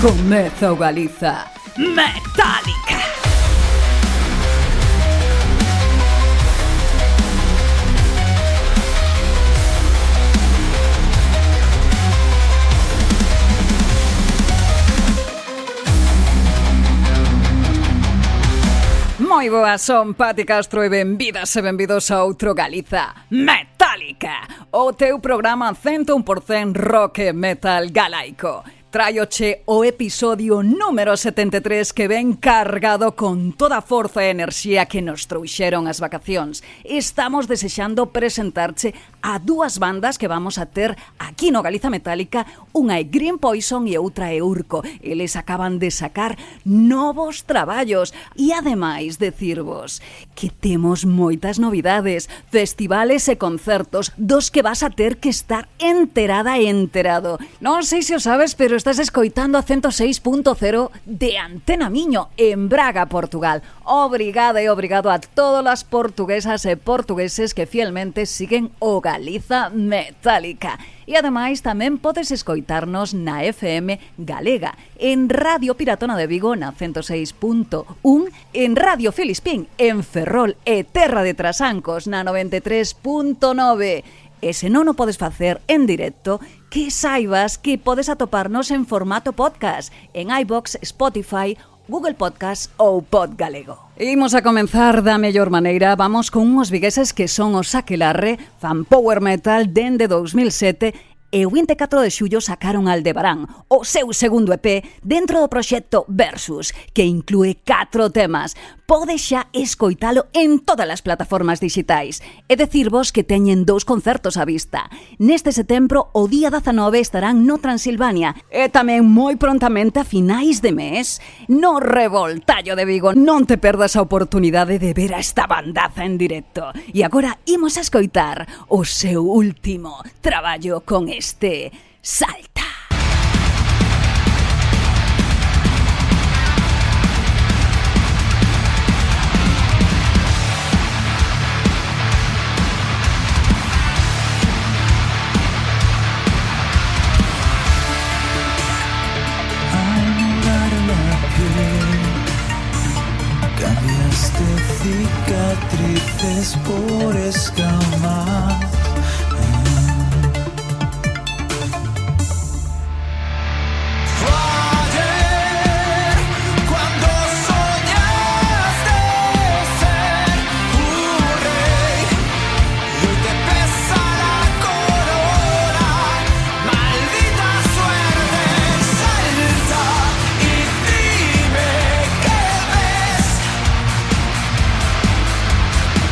Comeza o Galiza Metálica. Moi boas, son Pati Castro e benvidas e benvidos a outro Galiza Metálica, o teu programa 100% rock e metal galaico. Traioche o episodio número 73 que ven cargado con toda a forza e enerxía que nos trouxeron as vacacións. Estamos desexando presentarche a dúas bandas que vamos a ter aquí no Galiza Metálica. Unha é Green Poison e outra é Urco. Eles acaban de sacar novos traballos e ademais decirvos que temos moitas novidades, festivales e concertos dos que vas a ter que estar enterada e enterado. Non sei se o sabes, pero estás escoitando a 106.0 de Antena Miño en Braga, Portugal. Obrigada e obrigado a todas as portuguesas e portugueses que fielmente siguen o Galiza Metálica. E ademais tamén podes escoitarnos na FM Galega, en Radio Piratona de Vigo na 106.1, en Radio Filispín en Ferrol e Terra de Trasancos na 93.9. E se non o podes facer en directo, que saibas que podes atoparnos en formato podcast en iVoox, Spotify, Google Podcast ou Podgalego. Imos a comenzar da mellor maneira. Vamos con uns vigueses que son os Aquelarre, fan power metal dende 2007 e o 24 de xullo sacaron Aldebarán, o seu segundo EP dentro do proxecto Versus, que inclúe 4 temas. Podes xa escoitalo en todas as plataformas digitais. E decirvos que teñen 2 concertos á vista. Neste setembro, o día 19, estarán no Transilvania e tamén moi prontamente a finais de mes no Revoltallo de Vigo. Non te perdas a oportunidade de ver a esta bandaza en directo. E agora imos a escoitar o seu último traballo con este Salta. Cambiaste cicatrices por escamas.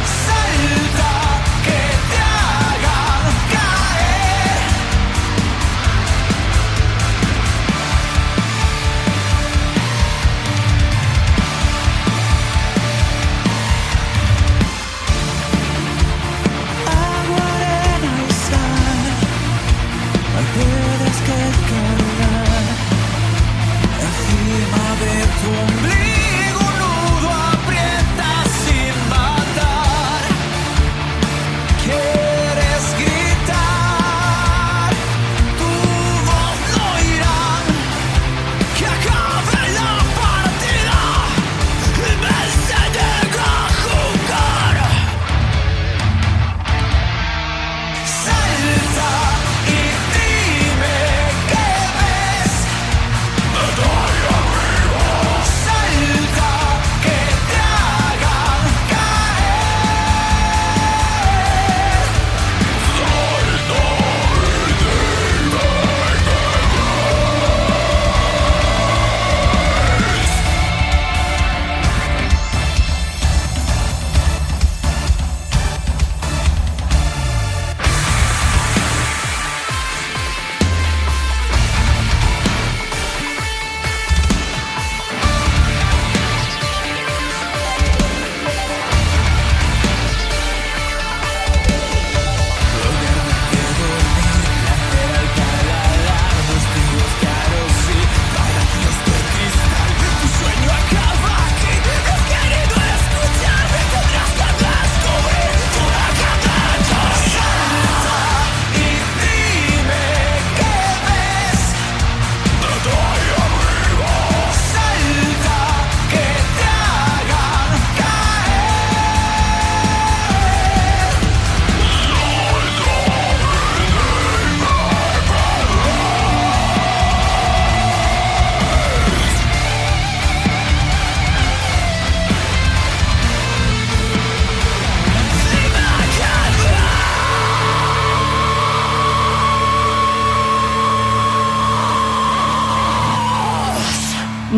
Salta, que te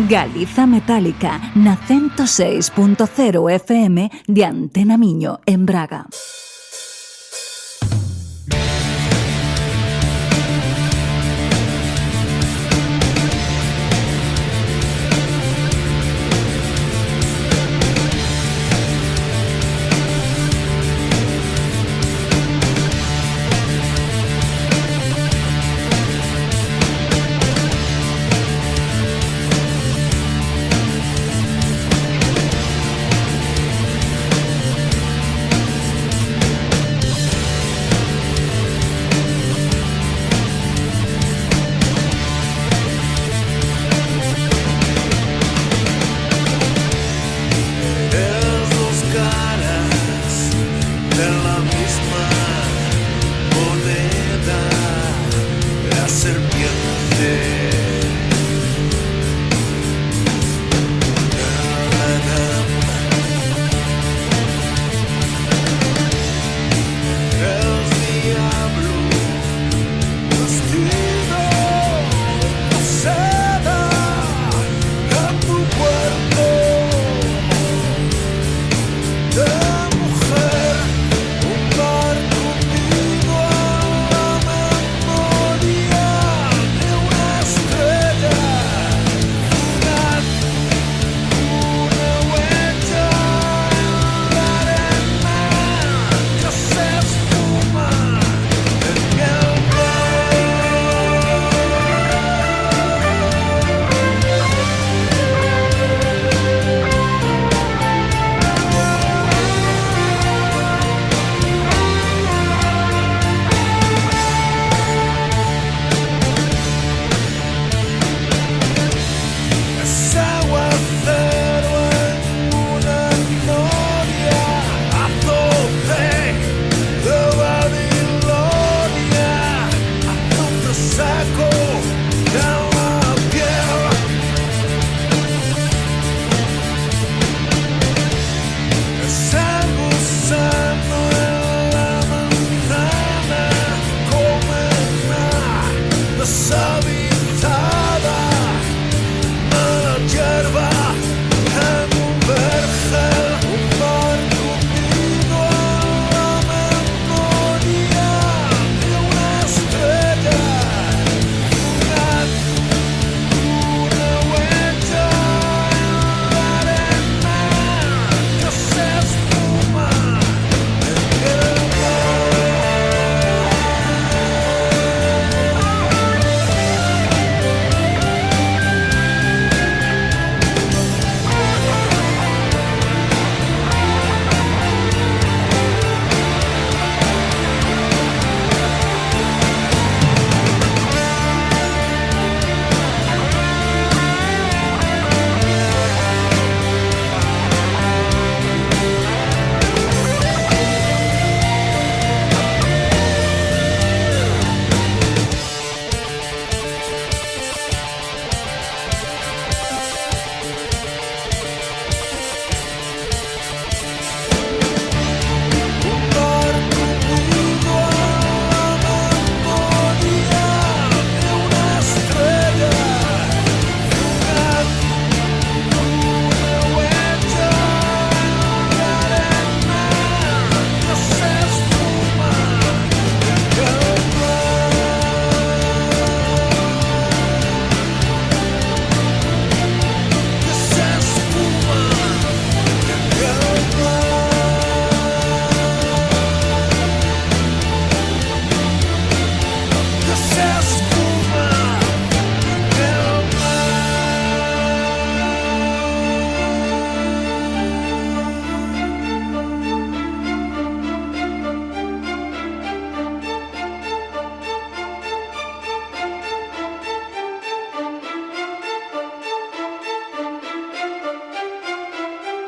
Galiza Metálica na 106.0 FM de Antena Miño en Braga.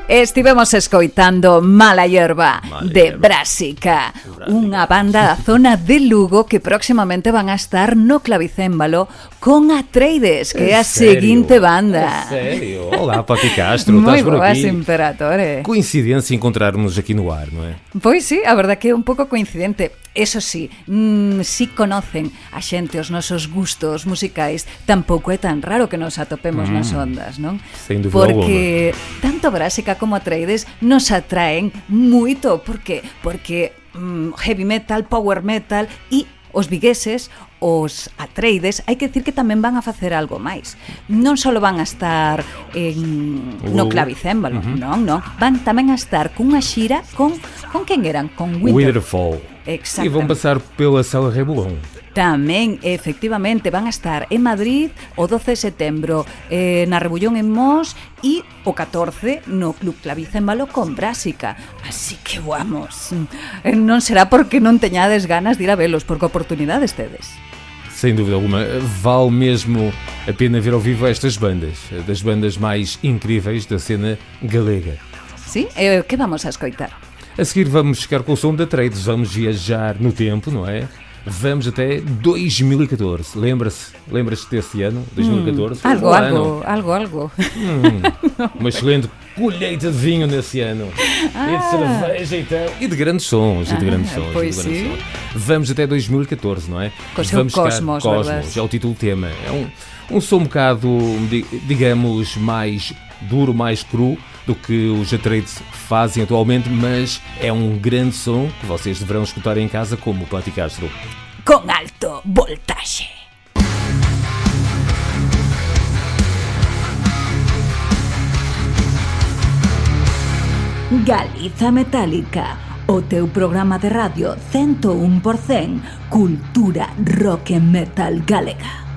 Estivemos escoitando Mala Hierba de Brásica, unha banda da zona de Lugo que próximamente van a estar no Clavicémbalo con Atreides, que é a seguinte banda. En serio? Olá, Pati Castro, moi estás por boas, aquí? Imperatore. Coincidência encontrarmos aqui no ar, não é? Pois sí, a verdad que é un pouco coincidente. Eso sí, si conocen a xente os nosos gustos musicais, tampouco é tan raro que nos atopemos nas ondas, non? Sen dúbida Porque tanto Brassica como Atreides nos atraen moito. Por que? Porque heavy metal, power metal e os vigueses, os Atreides, hai que decir que tamén van a facer algo máis. Non só van a estar no clavicémbalo, non. Van tamén a estar cunha xira con quen eran? Con Winterfell. Exactamente. E vão passar pela Sala Rebelón. Tamén, efectivamente, van a estar en Madrid o 12 de setembro na Rebullón en Mos e o 14 no Club Clavicémbalo con Brassica. Así que vamos, non será porque non teñades ganas de ir a velos, porque oportunidades tedes. Sem dúvida alguma, vale mesmo a pena ver ao vivo estas bandas, das bandas mais incríveis da cena galega. Sí? Que vamos a escoitar? A seguir vamos chegar com o som da Atreides, vamos viajar no tempo, não é? Vamos até 2014. Lembras-te desse ano, 2014? Algo. Uma excelente colheita de vinho nesse ano. E de cerveja então. E de grandes sons. Pois sim. Vamos até 2014, não é? Com o seu vamos Cosmos, Cosmos, é o título do tema. É um som um bocado, digamos, mais duro, mais cru do que os Atreides fazem atualmente, mas é um grande som que vocês deverão escutar em casa como o Pati Castro. Com alto voltaje. Galiza Metálica, o teu programa de radio 101% cultura rock e metal galega.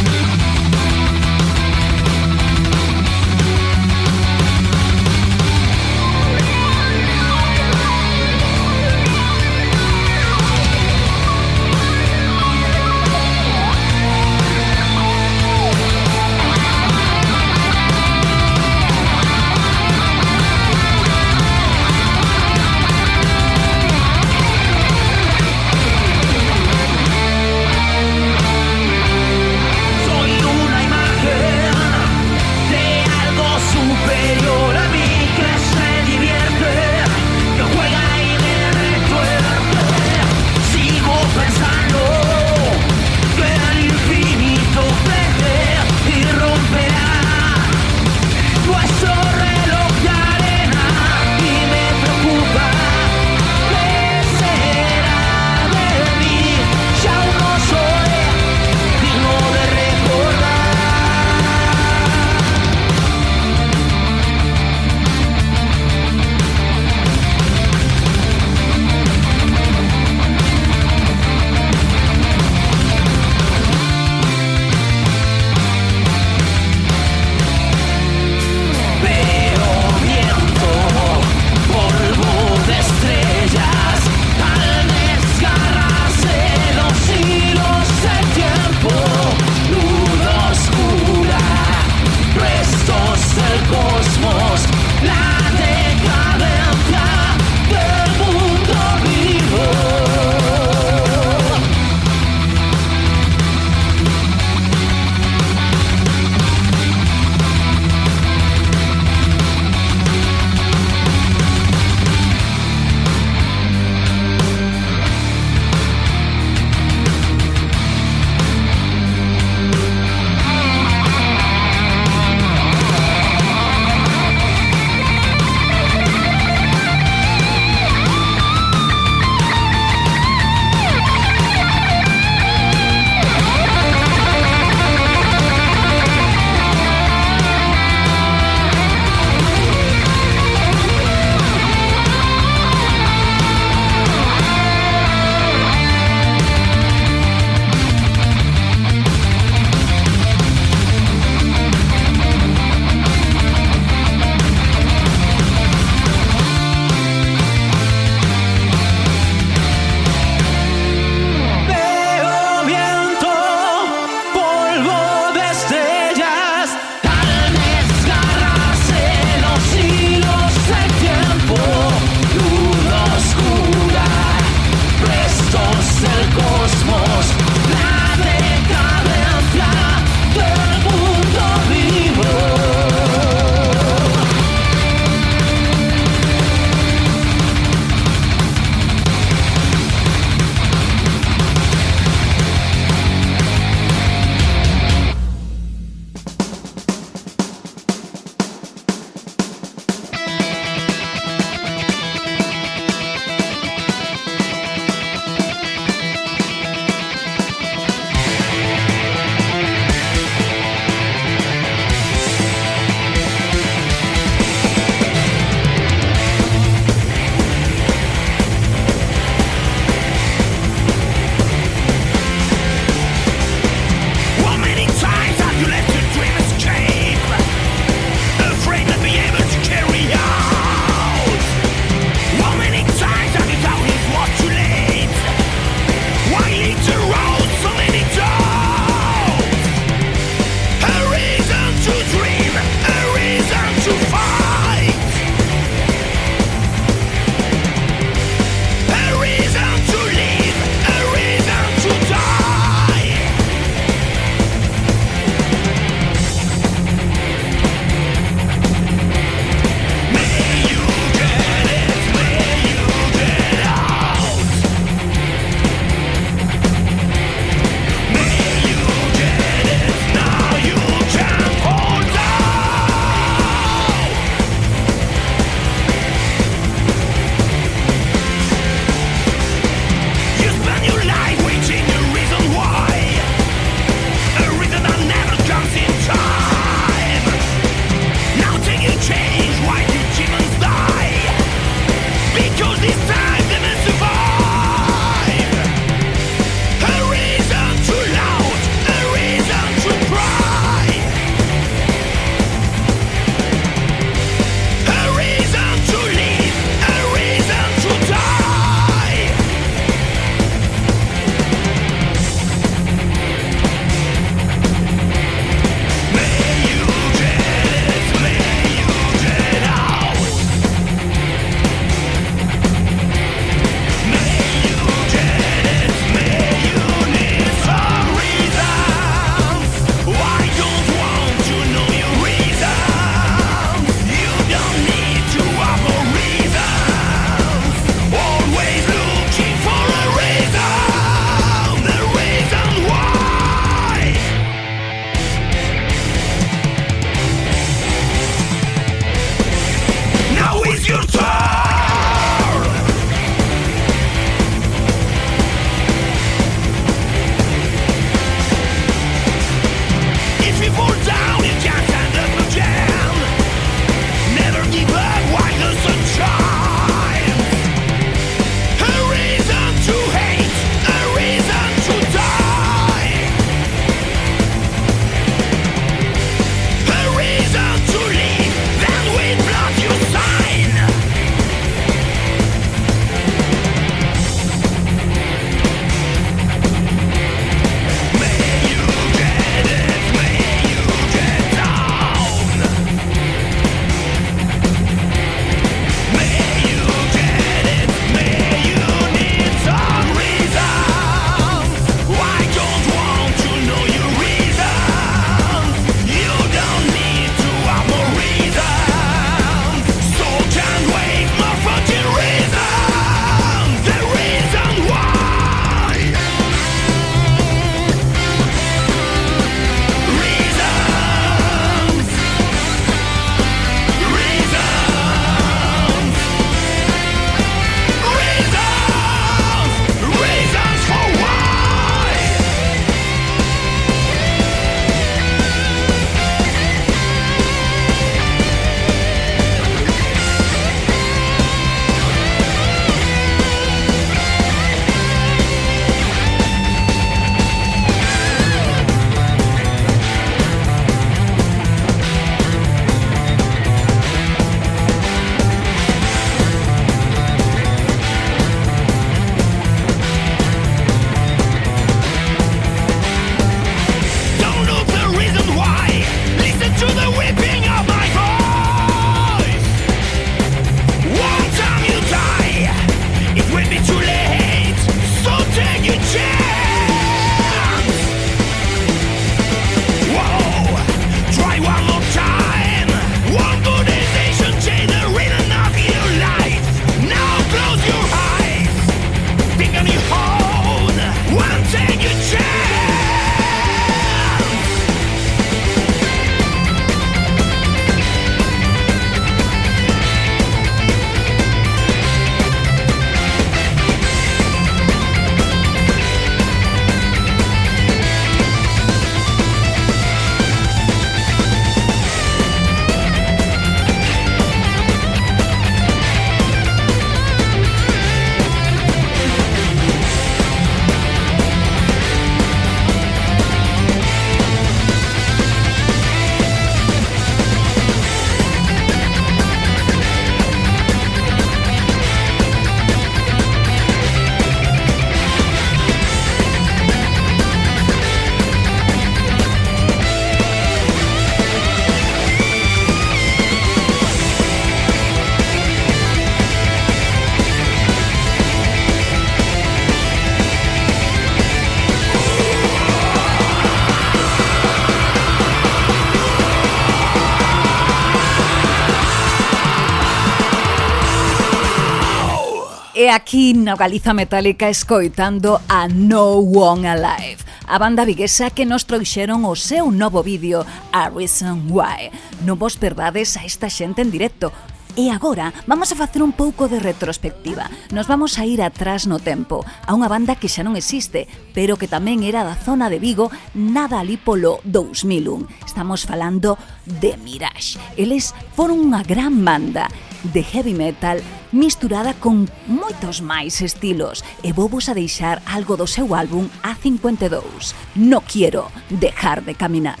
E aquí na Galiza Metálica escoitando a No One Alive, a banda viguesa que nos trouxeron o seu novo vídeo, A Reason Why. Non vos perdades a esta xente en directo. E agora vamos a facer un pouco de retrospectiva. Nos vamos a ir atrás no tempo, a unha banda que xa non existe, pero que tamén era da zona de Vigo, nada ali polo 2001. Estamos falando de Mirage. Eles foron unha gran banda de heavy metal misturada con moitos máis estilos, e vou vos a deixar algo do seu álbum A52, No quiero dejar de caminar.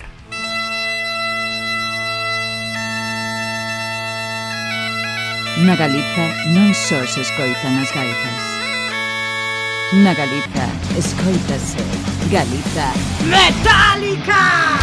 Na Galiza non só se escoitan as gaitas. Na Galiza escoítase Galiza Metálica!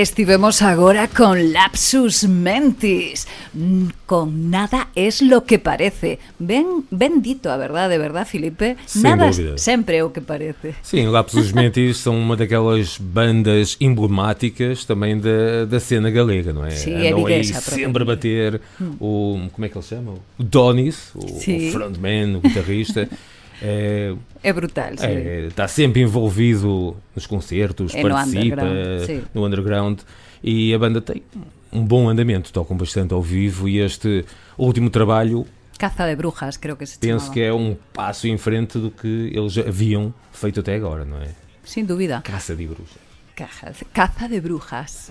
Estivemos agora con Lapsus Mentis, con nada es lo que parece. Ben dito a verdade, Filipe? Sem nada dúvida. sempre é o que parece. Sim, Lapsus Mentis são uma daquelas bandas emblemáticas também da cena galega, não é? Sim, Andam é aí viguesa, sempre a bater o... Como é que ele chama? O Donis, o frontman, o guitarrista. É brutal, sim. Está sempre envolvido nos concertos, É no participa underground, sim. no underground, e a banda tem um bom andamento, tocam bastante ao vivo, e este último trabalho Caza de Brujas, creo que se penso chamava. que é um passo em frente do que eles haviam feito até agora, não é? Sin dúbida. Caça de bruxas. Caza de Brujas.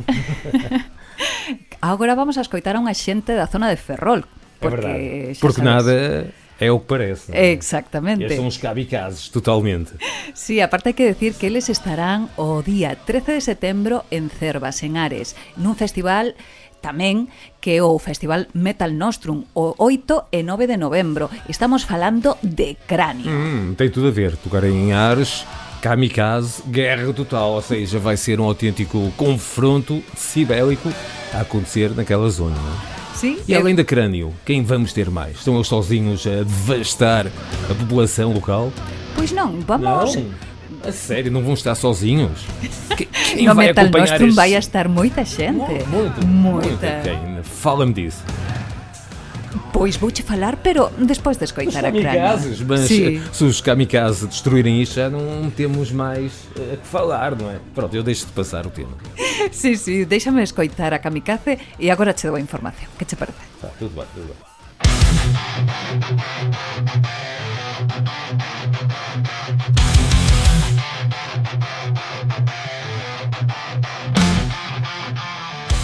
Agora vamos a escoitar a unha xente da zona de Ferrol. É verdade. xa Porque sabes. nada é o que parece. Não é? Exactamente. Estes são os kamikazes, totalmente. Sí, aparte hai que decir que eles estarán o día 13 de setembro en Cervas, en Ares, nun festival tamén que é o Festival Metal Nostrum, o 8 e 9 de novembro. Estamos falando de Cráneo. Tem tudo a ver. Tocar em Ares, kamikaze, guerra total. Ou seja, vai ser um autêntico confronto decibélico a acontecer naquela zona, não é? Sí, E além da Crânio, quem vamos ter mais? Estão eles sozinhos a devastar a população local? Pois non, vamos... Não, a sério, não vão estar sozinhos? Quem No vai Metal acompanhar Nostrum estes... vai a estar moita xente. Moita. Quem? Fala-me disso. Pois vou-te falar, pero despois de Os escoitar a Cráneo. kamikazes, mas Sí. se os kamikazes destruírem isto, já não temos mais a que falar, não é? Pronto, eu deixo de passar o tema. Sí, sí, déxame escoitar a Kamikaze e agora che dou a información. Que che parece? Tá, tudo bem, tudo bem.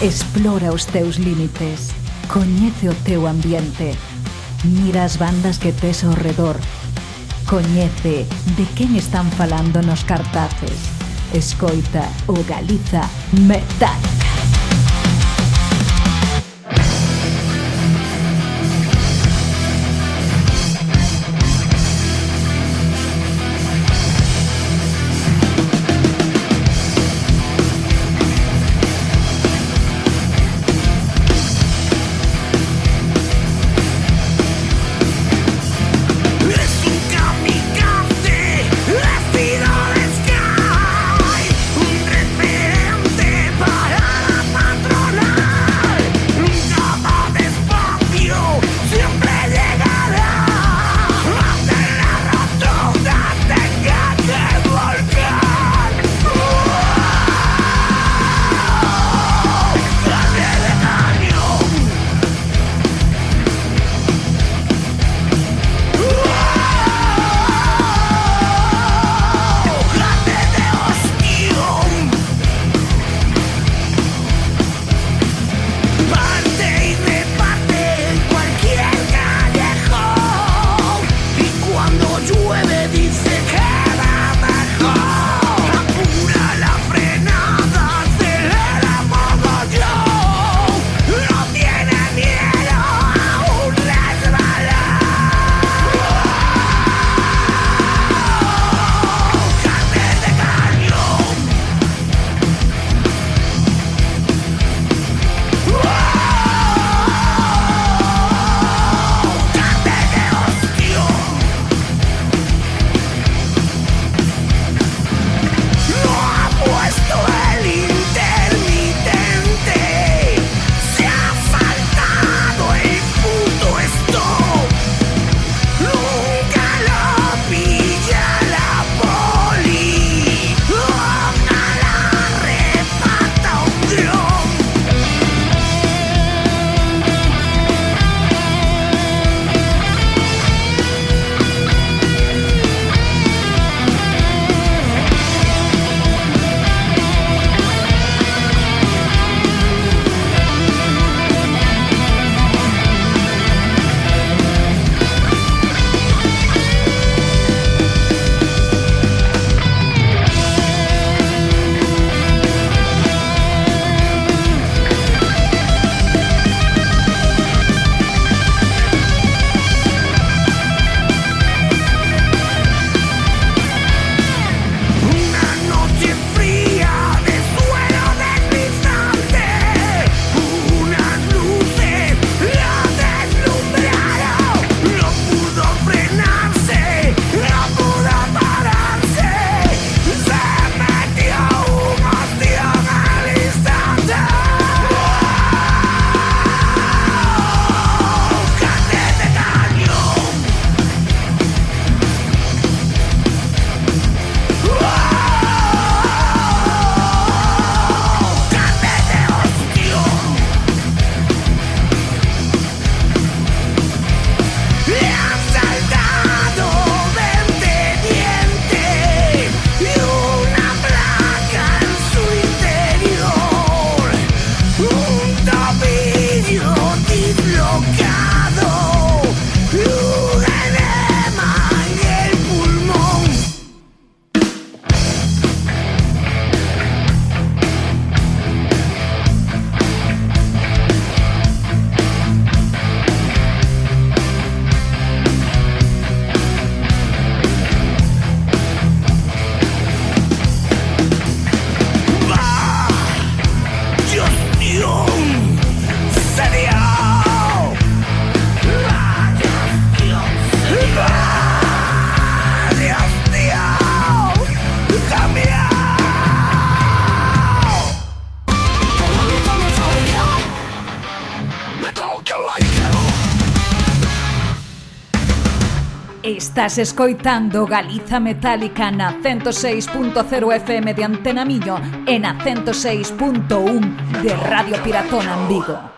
Explora os teus límites. Coñece o teu ambiente. Mira as bandas que tes ao redor. Coñece de quen están falando nos cartaces. Escoita o Galiza Metálica. Es un kamikaze, vestido de sky, un referente para Estás escoitando Galiza Metálica na 106.0 FM de Antena Miño e na 106.1 de Radio Piratona en Vigo.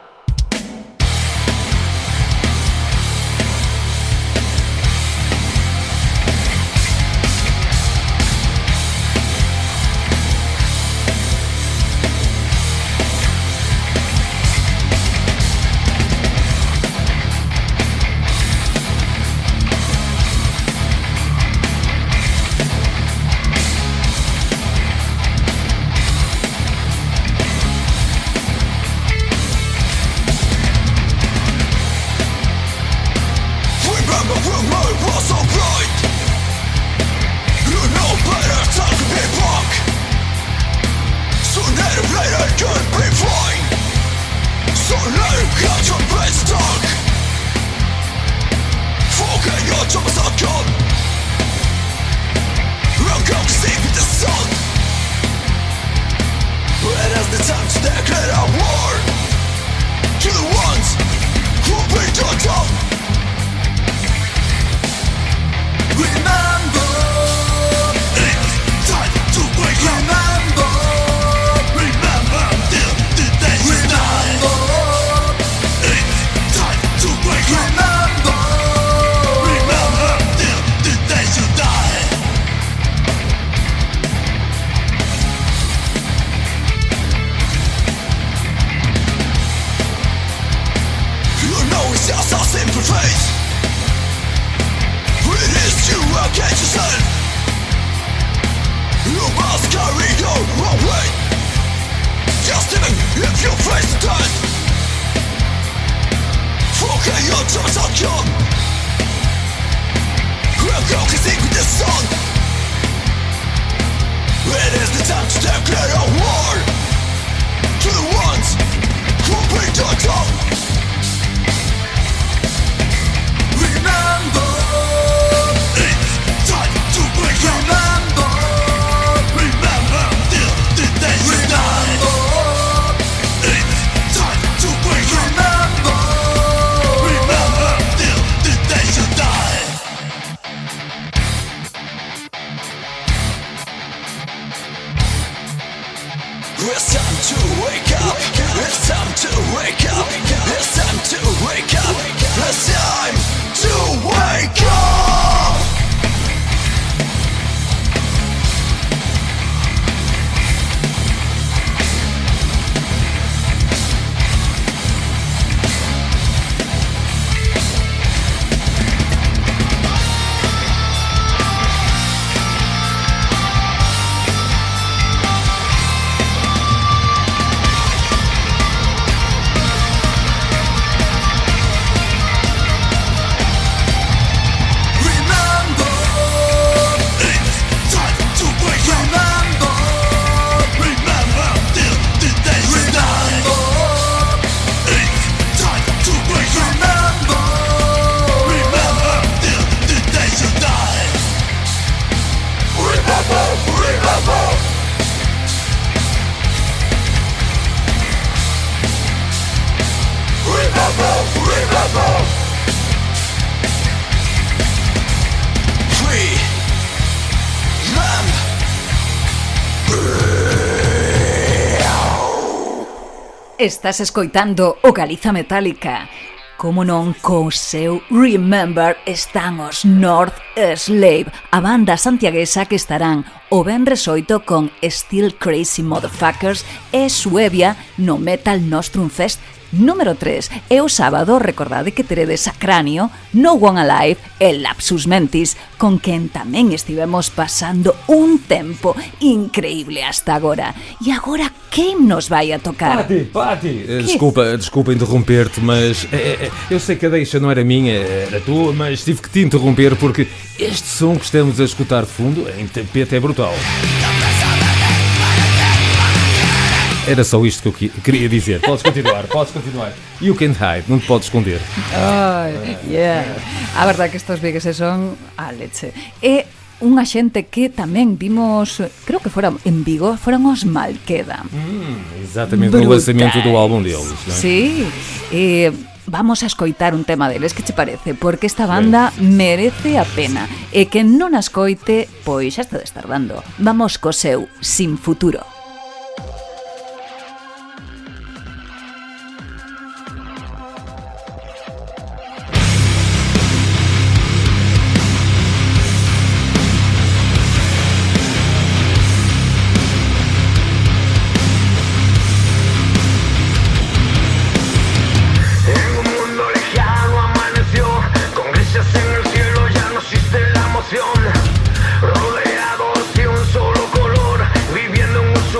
Estás escoitando o Galiza Metálica. Como non, co seu Remember están os North Slave, a banda santiaguesa que estarán o venres 8 con Still Crazy Motherfuckers e Suevia no Metal Nostrum Fest número 3. E o sábado, recordade que teredes a Cráneo, No One Alive e Lapsus Mentis, con quen tamén estivemos pasando un tempo increíble hasta agora. E agora, quen nos vai a tocar? Pati! Desculpa interromper-te, mas eu sei que a deixa não era minha, era tua, mas tive que te interromper porque este som que estamos a escutar de fundo, em tapete, é brutal. Era só isto que eu queria dizer. Podes continuar. You can hide, non te podes esconder. Yeah. A verdade que estos vigueses son a leche. E unha xente que tamén vimos, creo que fora en Vigo, foron os Malqueda. Exatamente, no lançamento do álbum deles, não é? Sí, vamos a escoitar un tema deles, que che parece? Porque esta banda merece a pena. E que non a escoite, pois xa está destardando. Vamos co seu Sin Futuro. Rodeados de un solo color, viviendo en un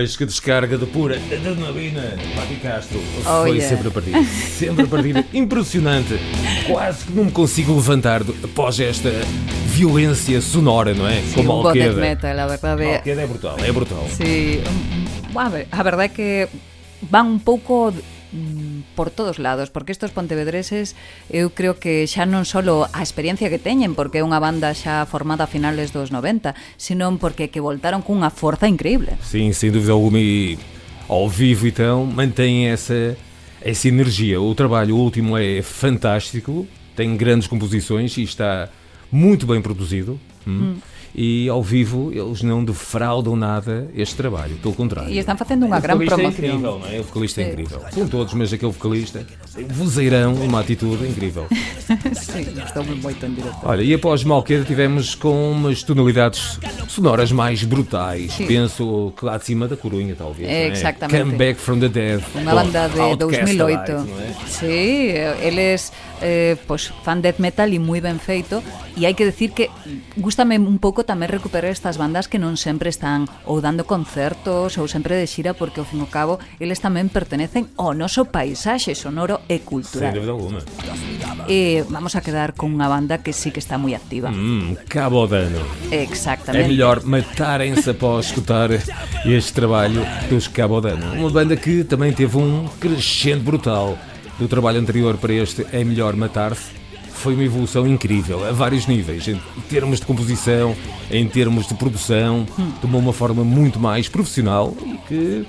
Mas que descarga de pura adrenalina, Patti Castro. Oh, Foi yeah. sempre a partida impressionante. Quase que não me consigo levantar após esta violência sonora, não é? Sí, Como un bo death Alqueda. metal, a verdade é... Alqueda é brutal. Sí, a verdade é que van un pouco por todos lados, porque estos pontevedreses eu creo que xa non só a experiencia que teñen, porque é unha banda xa formada a finales dos 90, senón porque que voltaron cunha forza increíble. Sim, sem dúvida alguma, e ao vivo então mantém essa energia. O trabalho último é fantástico, tem grandes composições e está muito bem produzido. E ao vivo eles não defraudam nada este trabalho, pelo contrário. E estão fazendo uma grande promoção. O vocalista é incrível, não é? O vocalista é incrível. São todos, mas aquele vocalista tem um vozeirão, uma atitude incrível. Sim, estou muito em direto. Olha, e após Malqueda tivemos com umas tonalidades sonoras mais brutais. Sim. Penso que lá de cima da Corunha, talvez. É, não é? exactamente. Come Back from the Dead. Unha banda de Outcast 2008. Alive, não é? Sí, eles pues, fan death metal e moi ben feito, e hai que decir que gústame un pouco tamén recuperar estas bandas que non sempre están ou dando concertos ou sempre de xira, porque ao fin e ao cabo eles tamén pertenecen ao noso paisaxe sonoro e Sem cultural. dúvida alguma. E vamos a quedar con unha banda que sí que está moi activa. Cabo Dano. É Exactamente. melhor matarem-se após escutar este trabalho dos Cabo Dano. Uma banda que também teve um crescente brutal do trabalho anterior para este É Melhor Matar-se. Foi uma evolução incrível, a vários níveis, em termos de composição, em termos de produção, tomou uma forma muito mais profissional e que,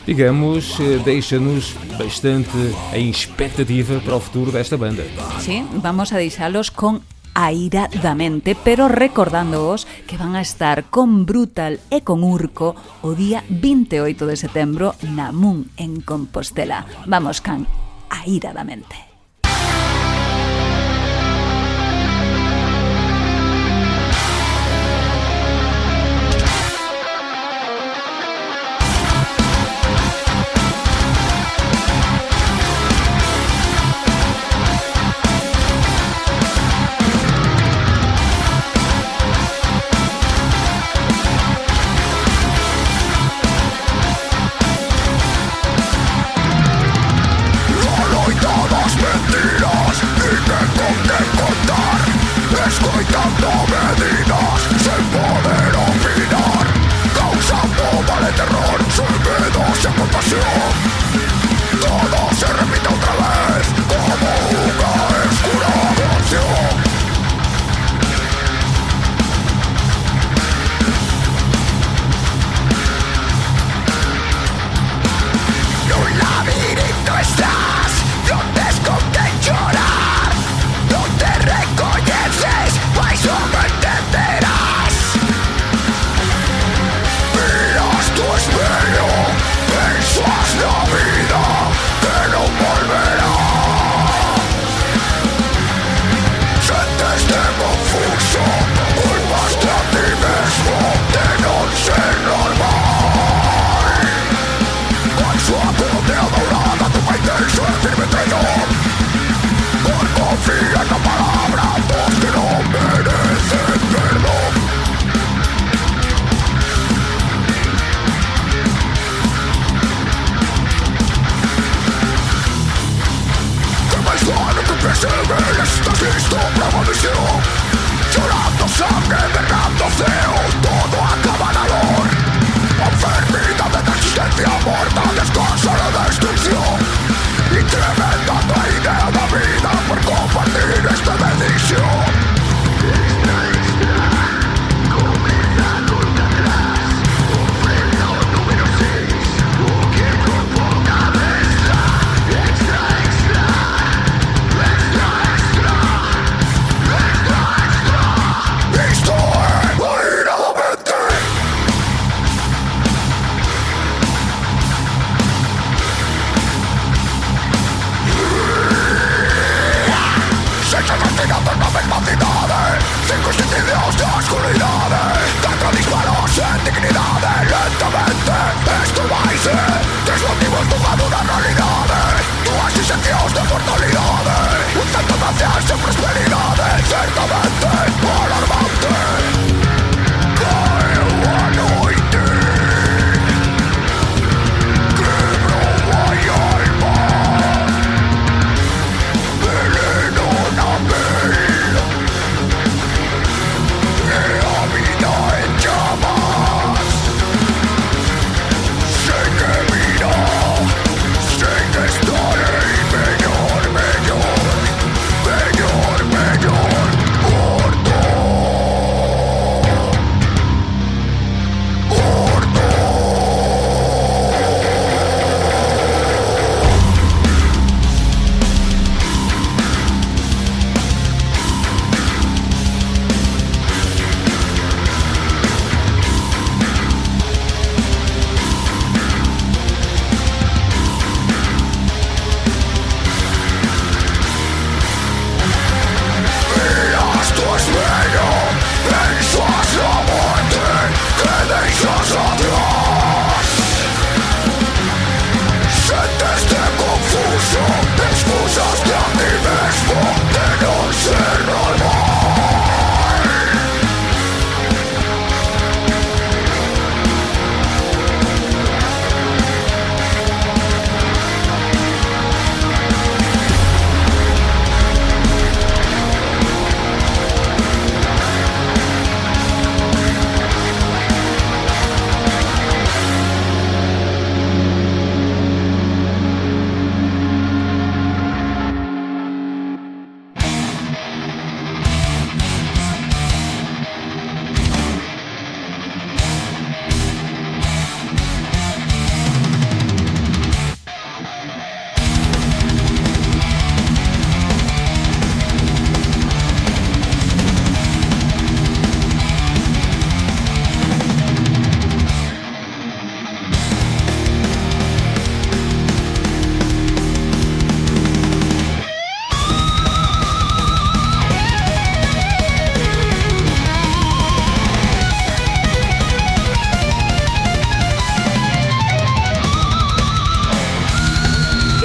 digamos, deixa-nos bastante em expectativa para o futuro desta banda. Sí, vamos a deixalos con Airadamente, pero recordándoos que van a estar con Brutal e con Urco o día 28 de setembro na MUN en Compostela. Vamos can Airadamente.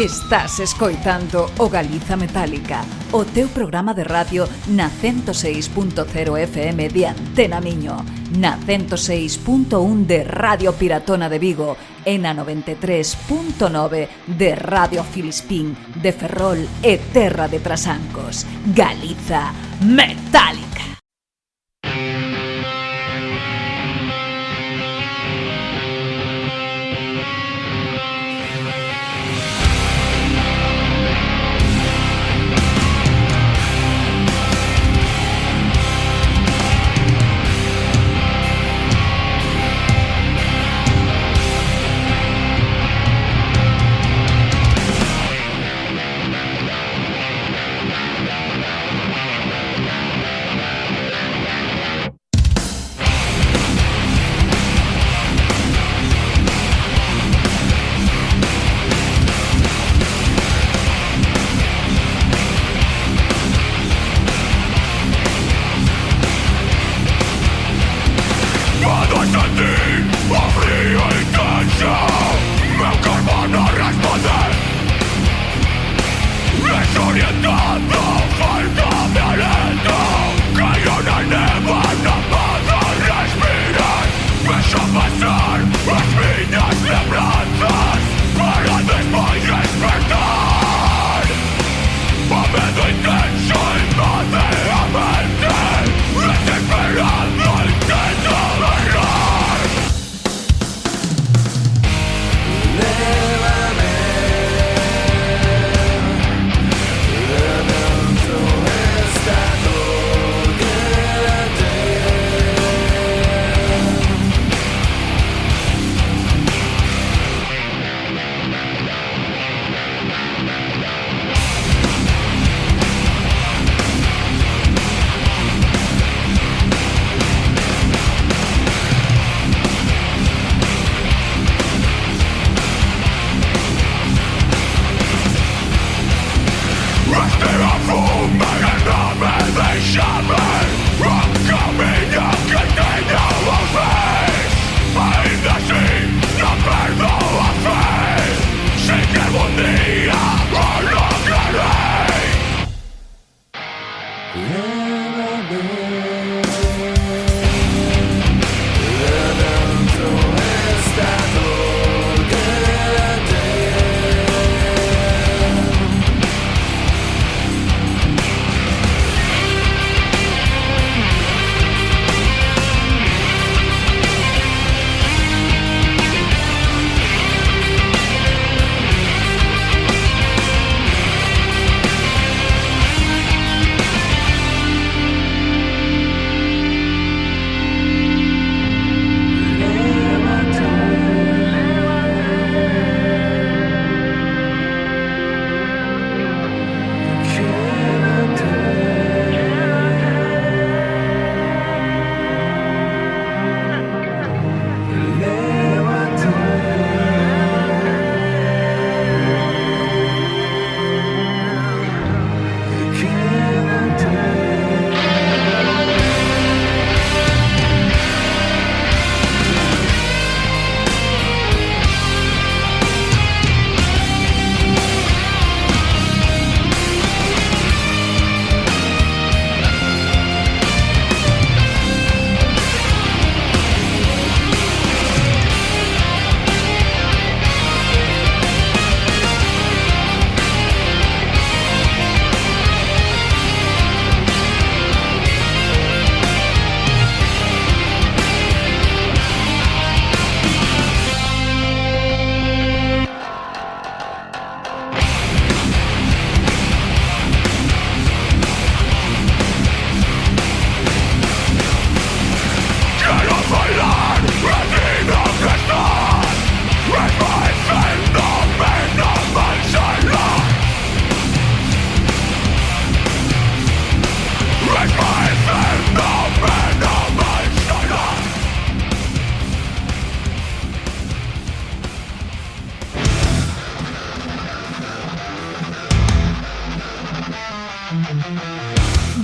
Estás escoitando o Galiza Metálica, o teu programa de radio na 106.0 FM de Antena Miño, na 106.1 de Radio Piratona de Vigo e na 93.9 de Radio Filispín de Ferrol e Terra de Trasancos. Galiza Metálica.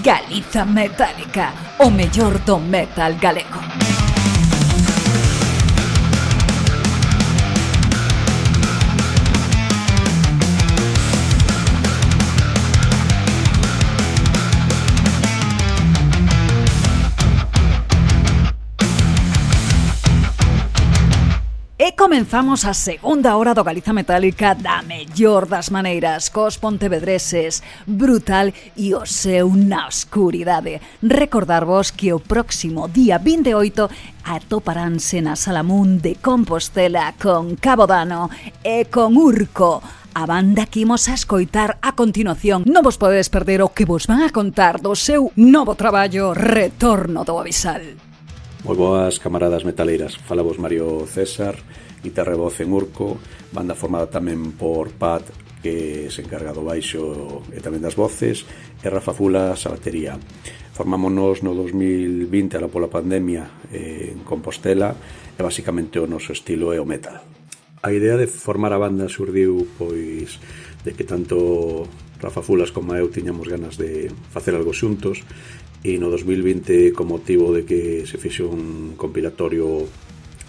Galiza Metálica, o mellor do metal galego. comenzamos a segunda hora do Galiza Metálica da mellor das maneiras, cos pontevedreses, Brutal e o seu Na Oscuridade. Recordarvos que o próximo día 28 atoparánse na Sala Moon de Compostela con Cabo Dano e con Urco, a banda que imos a escoitar a continuación. Non vos podedes perder o que vos van a contar do seu novo traballo Retorno do Abisal. Moi boas, camaradas metaleiras. Falamos Mario César, guitarra e voz en Urco, banda formada tamén por Pat, que se encarga do baixo e tamén das voces, e Rafa Fulas a batería. Formámonos no 2020, ala pola pandemia, en Compostela, e basicamente o noso estilo é o metal. A idea de formar a banda surdiu pois de que tanto Rafa Fulas como eu tiñamos ganas de facer algo xuntos, e no 2020, con motivo de que se fixo un compilatorio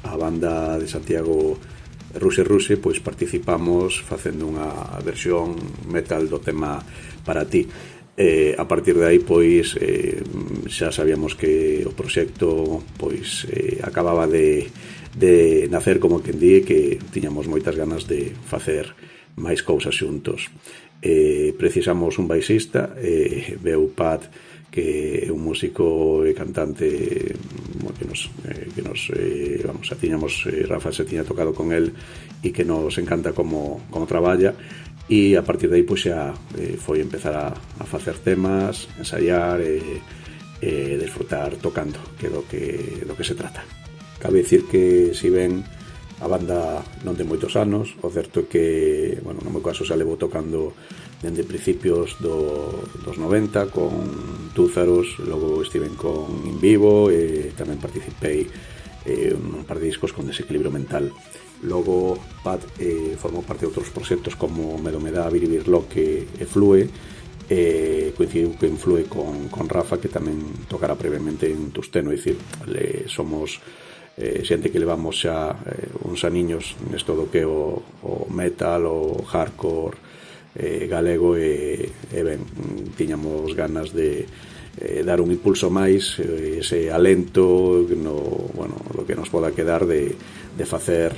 a banda de Santiago Ruse, pois participamos facendo unha versión metal do tema Para ti. A partir de aí, pois, xa sabíamos que o proxecto pois acababa de nacer, como quen di, que tiñamos moitas ganas de facer máis cousas xuntos. Precisamos un baixista, veu Pat, que é un músico e cantante que nos vamos, xa tiñamos, Rafa se tiña tocado con el e que nos encanta como traballa, e a partir de aí pois xa foi empezar a facer temas, ensaiar e disfrutar tocando, que é do que se trata. Cabe dicir que si ben a banda non ten moitos anos, o certo é que, bueno, no meu caso xa levo tocando dende principios dos 90 con Túzaros, logo estiven con In Vivo e tamén participei un par de discos con Desequilibrio Mental. Logo Pat formou parte de outros proxectos como Medomedá, Biribirloque e Flue, e coincidiu que en Flue con Rafa, que tamén tocara previamente en Tusteno. É dicir, somos xente que levamos xa uns aniños nesto do que o metal, o hardcore galego, e ben, tiñamos ganas de dar un impulso máis, ese alento do que nos poda quedar de facer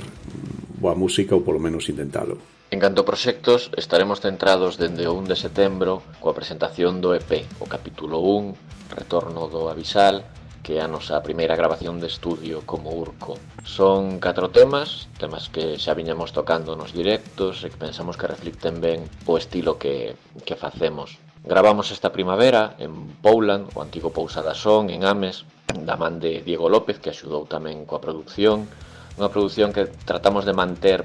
boa música, ou polo menos intentalo. En canto a proxectos, estaremos centrados dende o 1 de setembro coa presentación do EP, o capítulo 1, Retorno do Abisal, que é a nosa primeira grabación de estudio como Urco. Son 4 temas que xa viñamos tocando nos directos e que pensamos que reflicten ben o estilo que facemos. Gravamos esta primavera en Poulan, o antigo Pousada Son, en Ames, da man de Diego López, que axudou tamén coa produción. Unha produción que tratamos de manter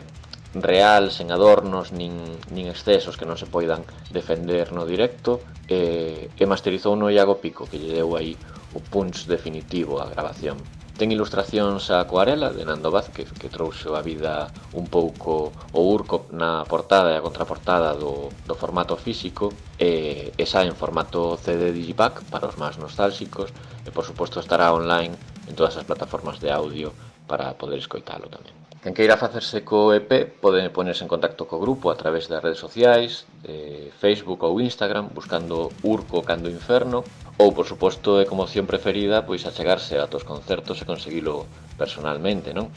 real, sen adornos, nin excesos que non se poidan defender no directo, e masterizou no Iago Pico, que lle deu aí o punch definitivo á grabación. Ten ilustracións a acuarela de Nando Vázquez, que trouxo a vida un pouco o Urco na portada e a contraportada do formato físico, e xa en formato CD Digipack para os máis nostálxicos, e por suposto estará online en todas as plataformas de audio para poder escoitalo tamén. Quen queira facerse co EP pode ponerse en contacto co grupo a través das redes sociais, de Facebook ou Instagram, buscando Urco Cando Inferno, ou, por suposto, é como opción preferida, pois achegarse a tos concertos e conseguilo personalmente, non?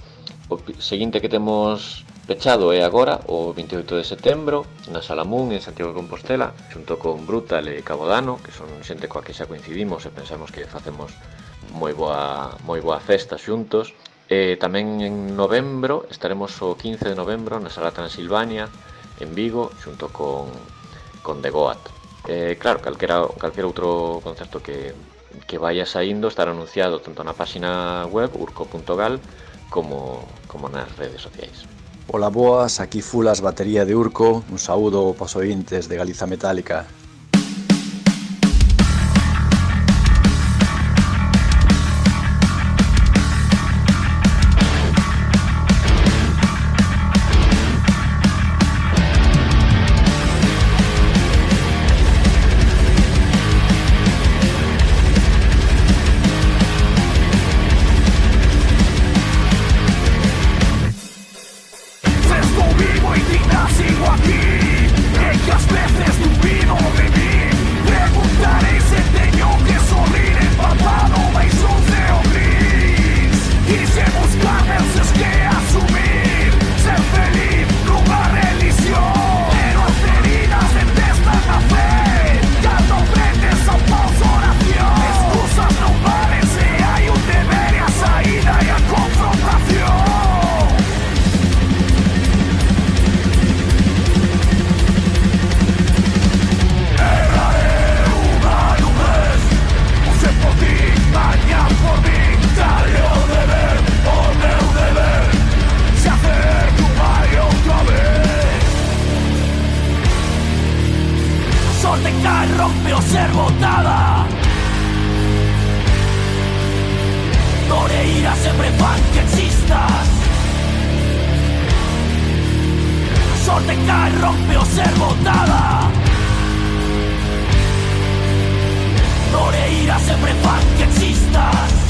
O seguinte que temos pechado é agora, o 28 de setembro, na Sala Moon, en Santiago de Compostela, xunto con Brutal e Cabo Dano, que son xente coa que xa coincidimos e pensamos que facemos moi boa festa xuntos. E tamén en novembro, estaremos o 15 de novembro na Sala Transilvania, en Vigo, xunto con The Goat. Claro, calquera outro concerto que vaya saindo estará anunciado tanto na página web urco.gal como nas redes sociais. Ola boas, aquí Fulas, batería de Urco. Un saúdo aos ointes de Galiza Metálica. Sigo aquí, ellas veces tu vino. rompe o ser botada. Toreira sempre fan que existas. Sorte cae, rompe o ser botada. Toreira sempre fan que existas.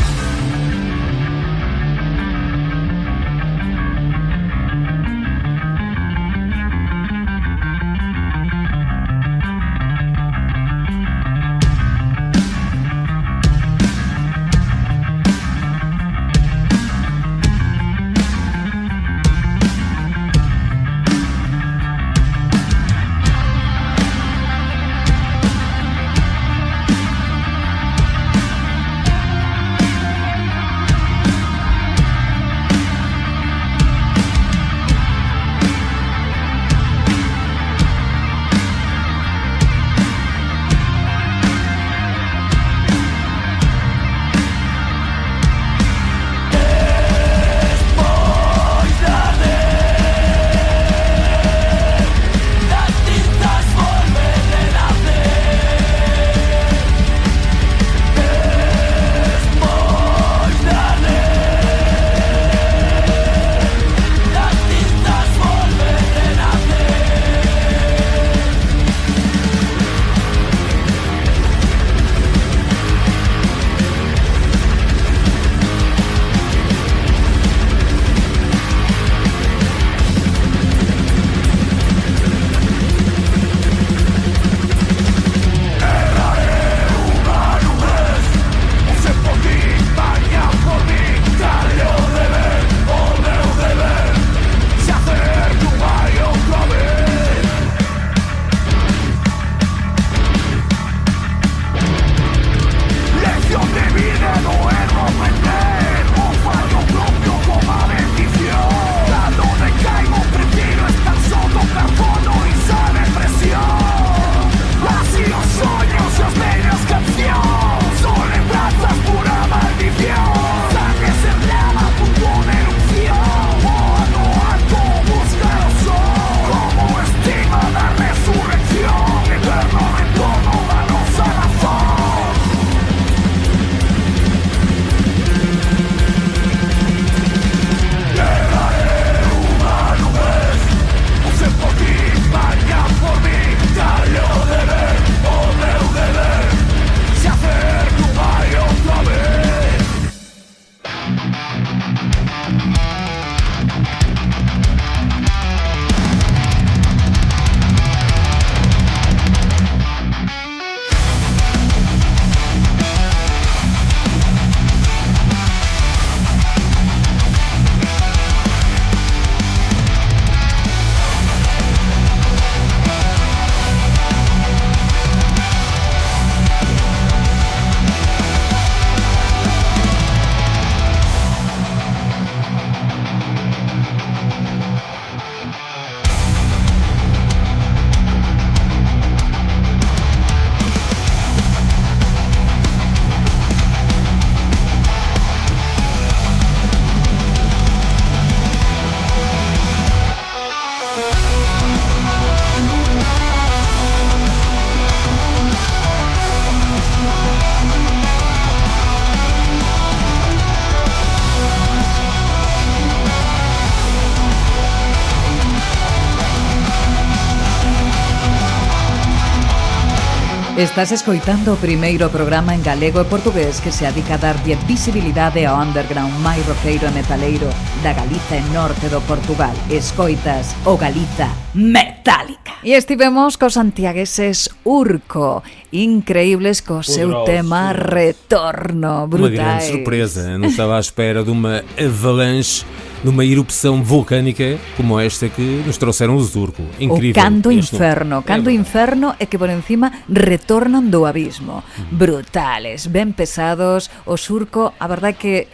Estás escoitando o primeiro programa en galego e portugués que se adica a darlle visibilidade ao underground máis roqueiro e metaleiro da Galiza e norte do Portugal. Escoitas o Galiza Metálica. E estivemos cos santiagueses Urco, increíbles co seu tema Retorno, brutais. Uma grande surpresa, não estava à espera de uma avalanche, de uma erupção vulcânica como esta que nos trouxeram os Urco. Incrível. O Canto Inferno, Canto Inferno e que por encima retornan do abismo. Brutales, ben pesados, os Urco, a verdade que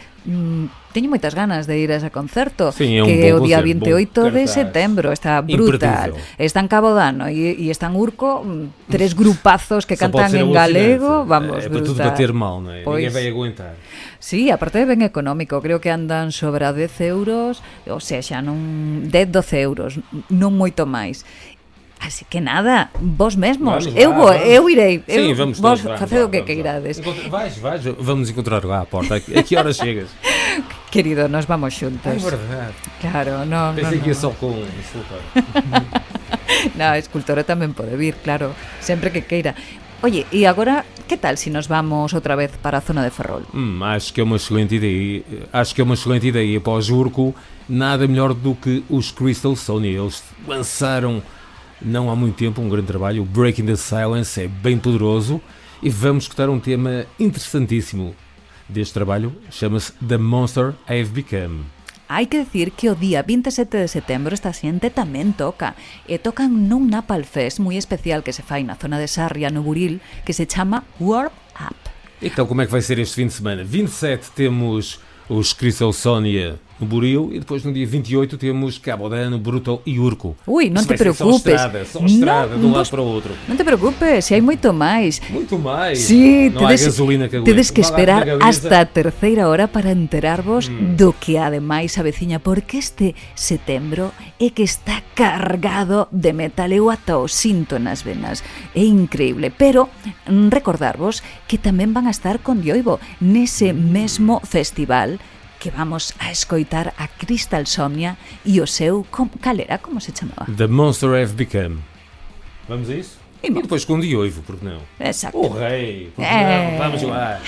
teño moitas ganas de ir a ese concerto, sí, que é o día 28 de setembro, está brutal. Está en Cabo Dano e están Urco, tres grupazos que cantan en galego, vamos, é brutal. para tudo bater mal, non é? Pois, ninguén vai aguentar. Sí, aparte de ben económico, creo que andan sobre a 10 euros, ou seja, non 10-12 euros, non moito máis. Así que nada, vos mesmos. Vamos. Eu irei. Sim, vamos vos todos. faced o que queirades. Vais, vamos encontrar lá à porta. A que hora chegas? Querido, nos vamos xuntos. É verdade. Claro, no. Pensei que ia só com escultor. Na escultora tamén pode vir, claro, sempre que queira. Oye, e agora, que tal se nos vamos outra vez para a zona de Ferrol? Acho que é uma excelente ideia. Acho que é uma excelente ideia para o Urco. Nada melhor do que os Crystal Sony. Eles lançaram, não há muito tempo, um grande trabalho. O Breaking the Silence é bem poderoso. E vamos escutar um tema interessantíssimo deste trabalho. Chama-se The Monster I've Become. Hai que decir que o día 27 de setembro esta xente tamén toca. E tocan nun Napalm Fest moi especial que se fai na zona de Sarria, no Buril, que se chama Warp Up. Então, como é que vai ser este fim de semana? 27 temos os Crystal Sonia no Buril e depois no dia 28 temos Cabodano, Brutal e Urco. Ui, non te Vai ser preocupes. Só estrada de um lado vos- para o outro. Non te preocupes, se hai moito máis. Muito mais. Sí, não há gasolina que aguente. tedes que Vá lá esperar na cabeça. hasta a terceira hora para enterarvos do que ademais aveciña, porque este setembro é que está cargado de metal. Eu ata o sinto nas venas, é increíble. Pero recordarvos que tamén van a estar con Dioivo nese mesmo festival, que vamos a escoitar a Crystal Somnia e o seu, calera, como se chamaba? The Monster I've Become. Vamos a isso? E bom. depois com Dioivo, porque não? Exacto. O rei, porque É. não? Vamos lá.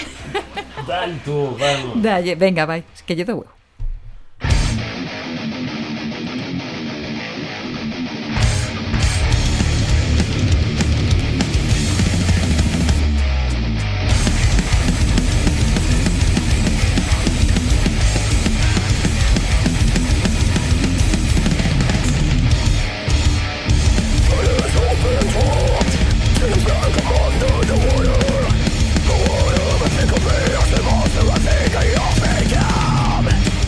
Dá-lhe tu, vamos. Dalle, venga, vai, que lle dou eu. Come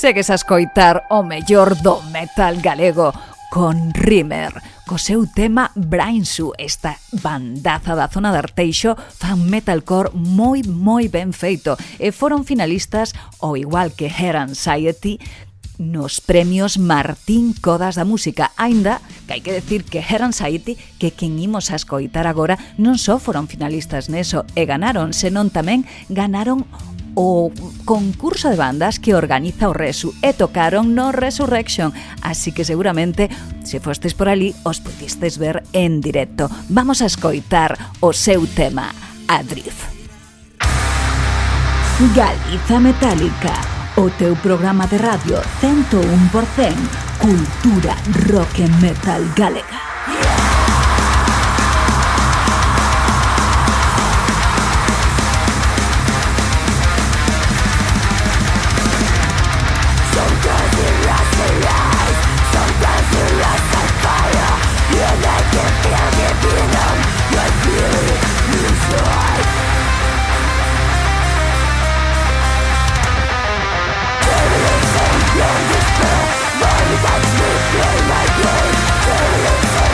Segues a escoitar o mellor do metal galego con Rimmer, co seu tema Brainsu. Esta bandaza da zona de Arteixo fan metalcore moi ben feito e foron finalistas, ao igual que Hair Anxiety, nos premios Martín Codas da música, aínda que hai que decir que Hair Anxiety, que quen imos a escoitar agora, non só foron finalistas neso e ganaron, senón tamén ganaron o concurso de bandas que organiza o Resu e tocaron no Resurrection, así que seguramente se fostes por ali os pudistes ver en directo. Vamos a escoitar o seu tema, Adrift. Galiza Metálica, o teu programa de radio 101% cultura rock e metal galega. Play my game,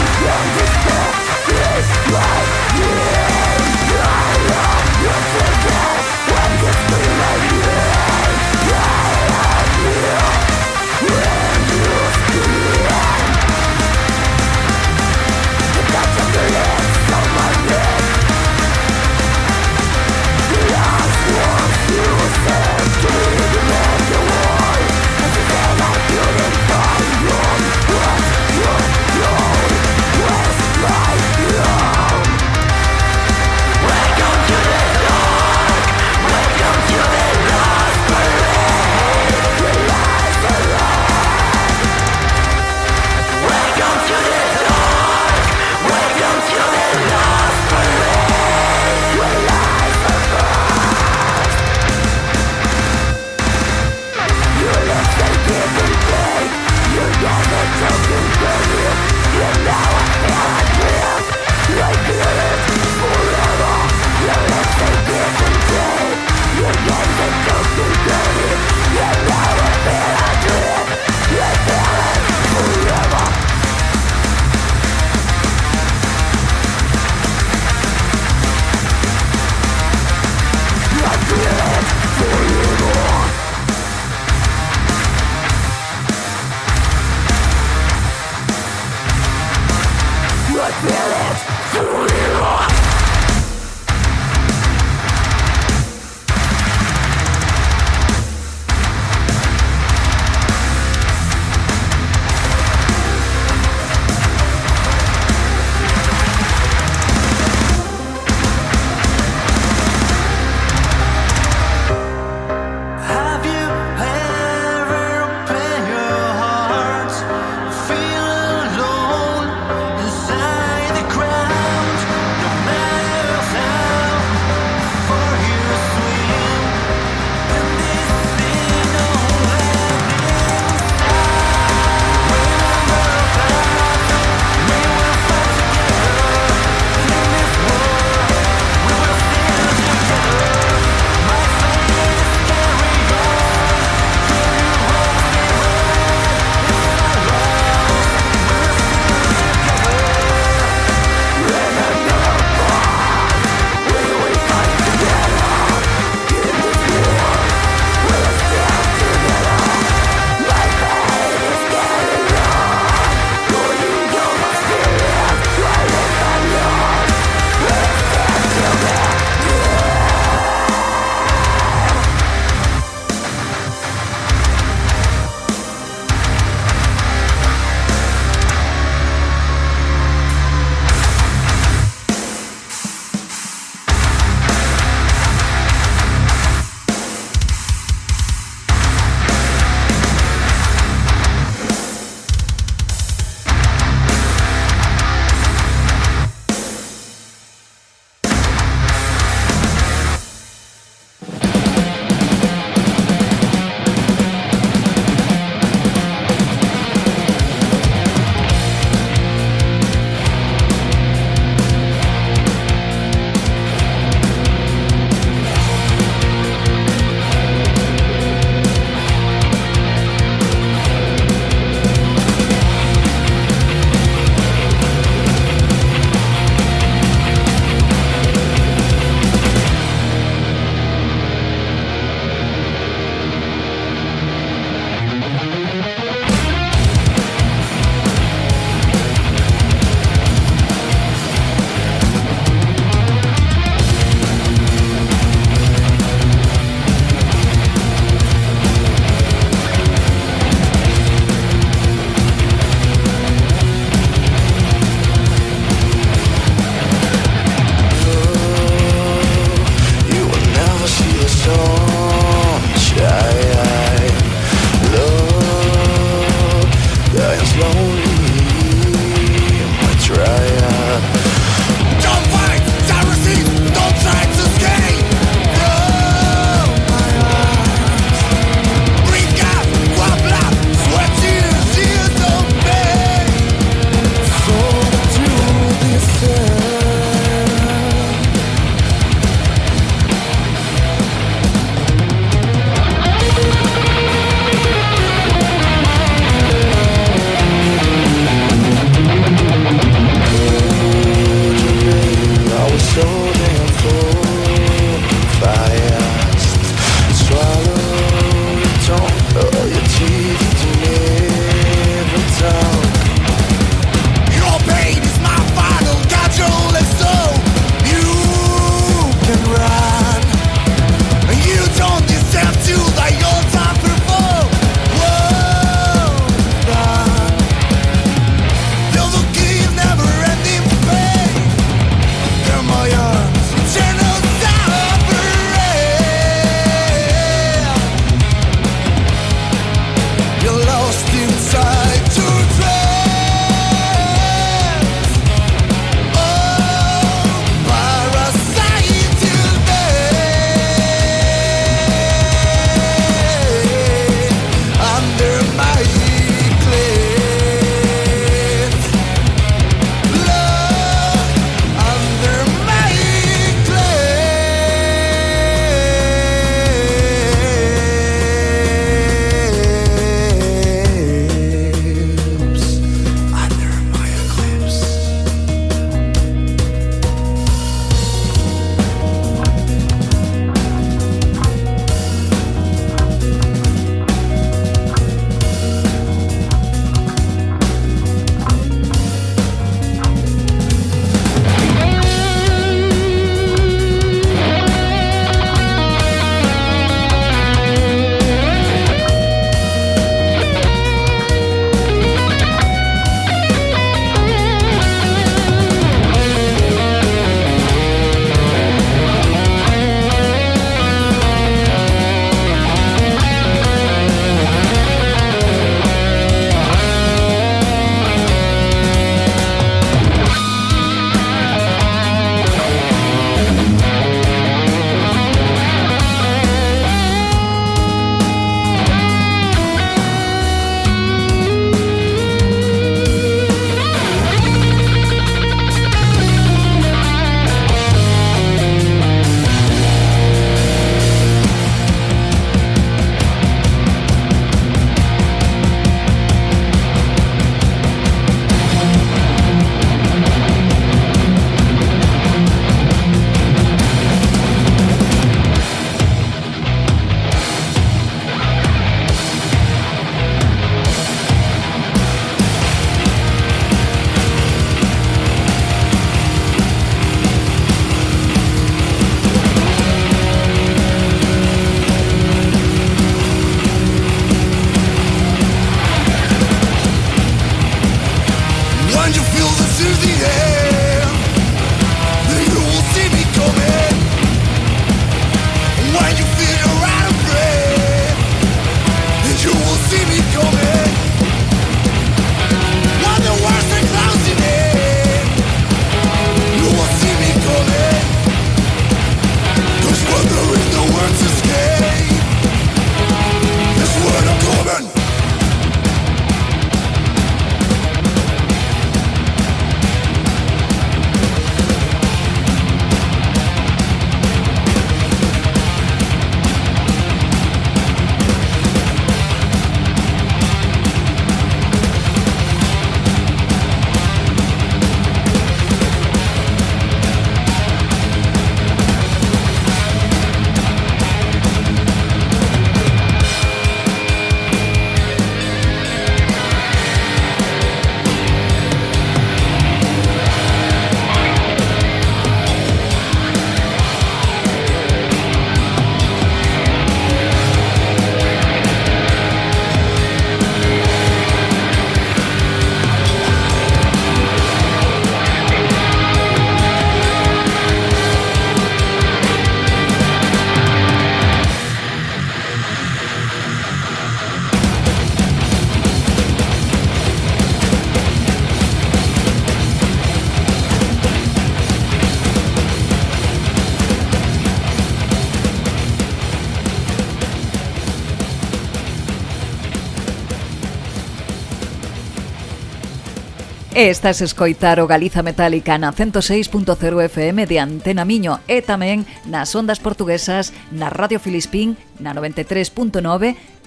E estás a escoitar o Galiza Metálica na 106.0 FM de Antena Miño e tamén nas ondas portuguesas na Radio Filispín na 93.9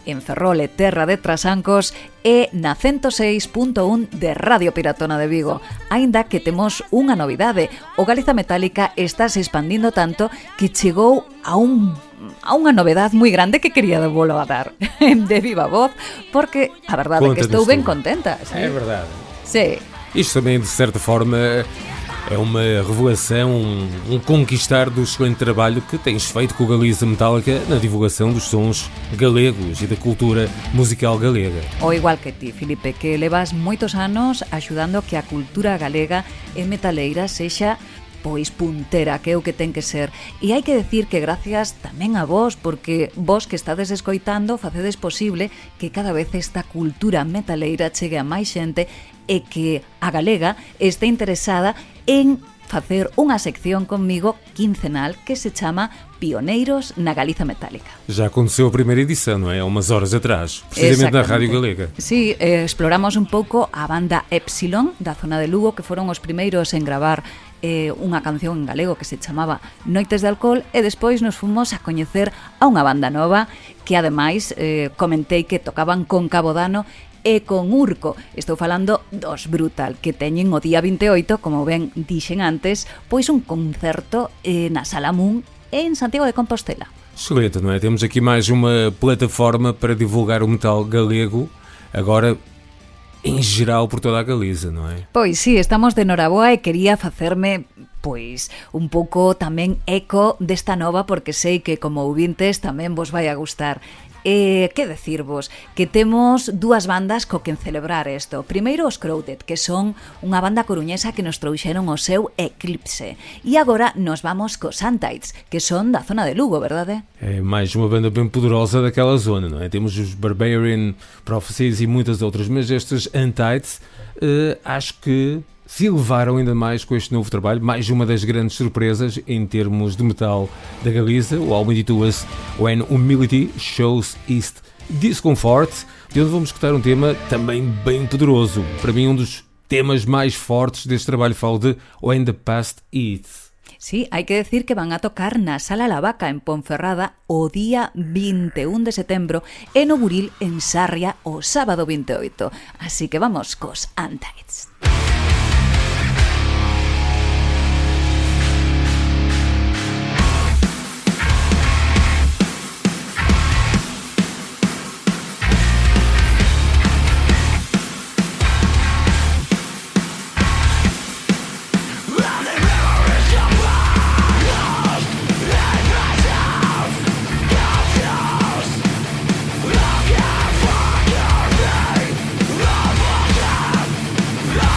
en Ferrol e Terra de Trasancos e na 106.1 de Radio Piratona de Vigo. Aínda que temos unha novidade, o Galiza Metálica está se expandindo tanto que chegou a unha novedade moi grande que quería de volo a dar de viva voz, porque a verdade é que estou ben contenta. Sí? É verdade. Sí. Isto também, de certa forma, é uma revelação, um conquistar do excelente trabalho que tens feito com o Galiza Metálica na divulgação dos sons galegos e da cultura musical galega. Ou igual que ti, Filipe, que levas moitos anos axudando que a cultura galega e metaleira sexa pois puntera, que é o que ten que ser. E hai que decir que gracias tamén a vos, porque vos que estades escoitando facedes posible que cada vez esta cultura metaleira chegue a máis xente e que a galega este interesada en facer unha sección conmigo quincenal que se chama Pioneiros na Galiza Metálica. Já aconteceu a primeira edição, não é? Há umas horas atrás, precisamente na Rádio Galega. Sí, exploramos un pouco a banda Epsilon da zona de Lugo, que foron os primeiros en gravar unha canción en galego que se chamaba Noites de Alcohol, e despois nos fomos a coñecer a unha banda nova que ademais comentei que tocaban con Cabodano e con Urco. Estou falando dos Brutal, que teñen o día 28, como ben dixen antes, pois un concerto na Sala Moon en Santiago de Compostela. Excelente, não é? Temos aqui mais uma plataforma para divulgar o metal galego, agora en geral por toda a Galiza, non é? Pois sí, estamos de noraboa e quería facerme pois un pouco tamén eco desta nova, porque sei que como ouvintes tamén vos vai a gustar. Que decirvos? Que temos dúas bandas co que celebrar isto. Primeiro os Crowded, que son unha banda coruñesa que nos trouxeron o seu Eclipse. E agora nos vamos cos Antites, que son da zona de Lugo, verdade? É mais uma banda bem poderosa daquela zona, não é? Temos os Barbarian Prophecies e muitas outras, mas estes Antites acho que se elevaram ainda mais com este novo trabalho, mais uma das grandes surpresas em termos de metal da Galiza. O álbum intitula-se When Humility Shows Its Discomfort, de onde vamos escutar um tema também bem poderoso. Para mim, um dos temas mais fortes deste trabalho, falo de When the Past Eats. Sí, hai que decir que van a tocar na Sala La Vaca en Ponferrada o día 21 de setembro e no Buril en Sarria o sábado 28. Así que vamos cos Antites. Yeah.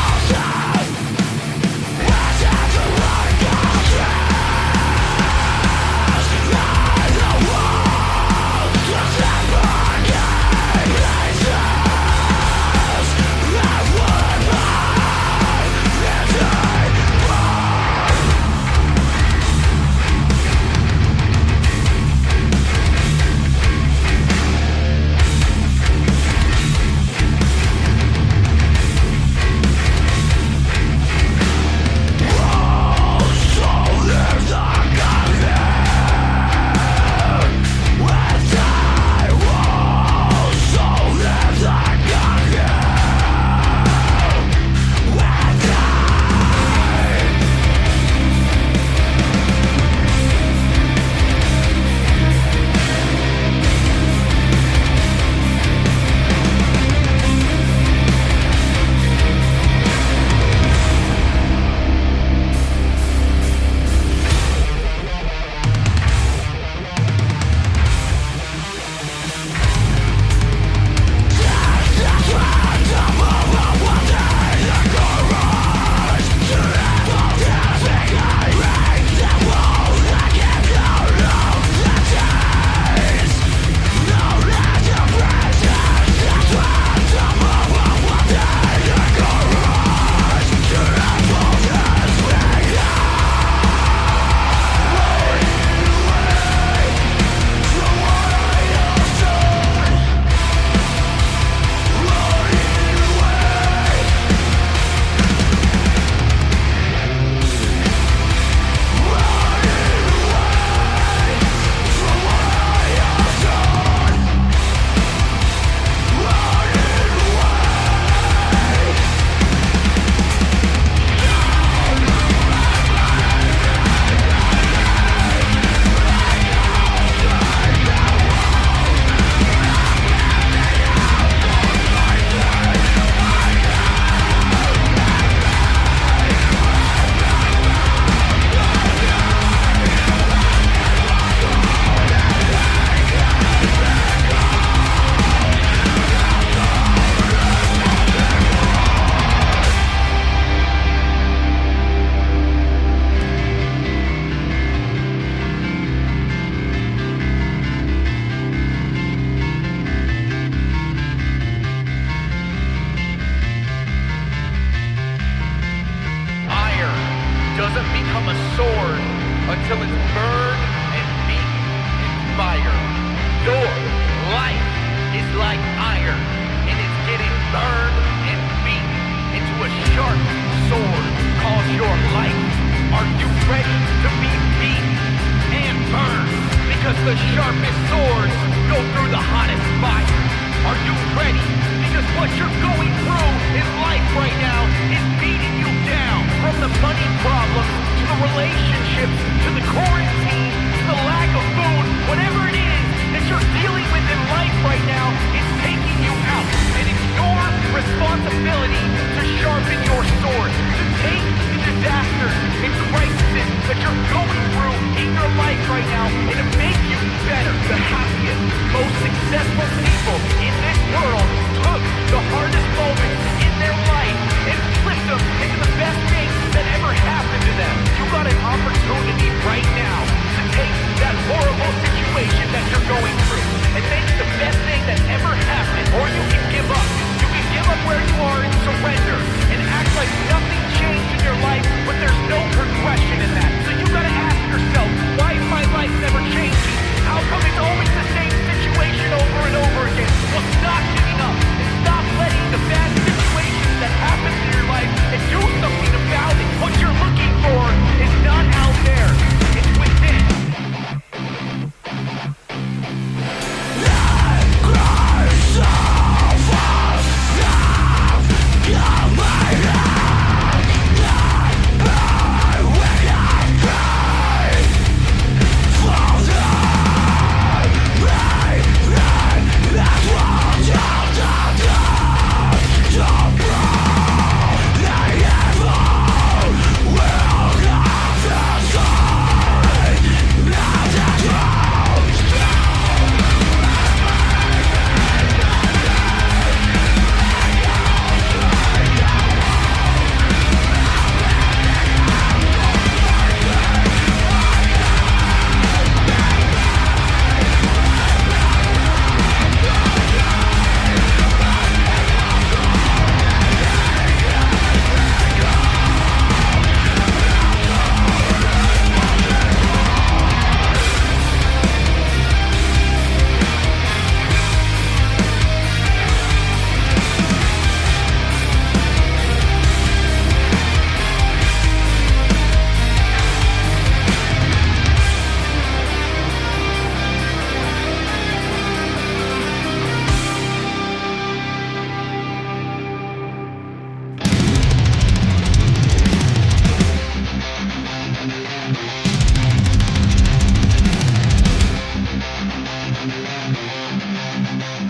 a sword until it's burned and beaten in fire. Your life is like iron, and it's getting burned and beaten into a sharp sword called your life. Are you ready to be beaten and burned? Because the sharpest swords go through the hottest fire. Are you ready? Because what you're going through in life right now is beating you down. From the money problems, to the relationships, to the quarantine, to the lack of food, whatever it is that you're dealing with in life right now, it's taking you out. And it's your responsibility to sharpen your sword, to take the disasters and crises that you're going through in your life right now and to make you better. The happiest, most successful people in this world took the hardest moments in their life and flipped them into the best things that ever happened to them. You got an opportunity right now to take that horrible situation that you're going through and make it the best thing that ever happened. Or you can give up. You can give up where you are and surrender and act like nothing changed in your life, but there's no progression in that. So you gotta ask yourself, why is my life never changing? How come it's always the same situation over and over again? Well, stop giving up and stop letting the bad situations that happen in your life and do something about it. What you're looking for is not out there. It's within.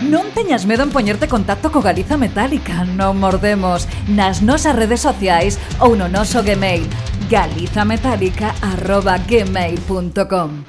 Non teñas medo en poñerte contacto co Galiza Metálica. Non mordemos nas nosas redes sociais ou no noso Gmail galizametálica@gmail.com.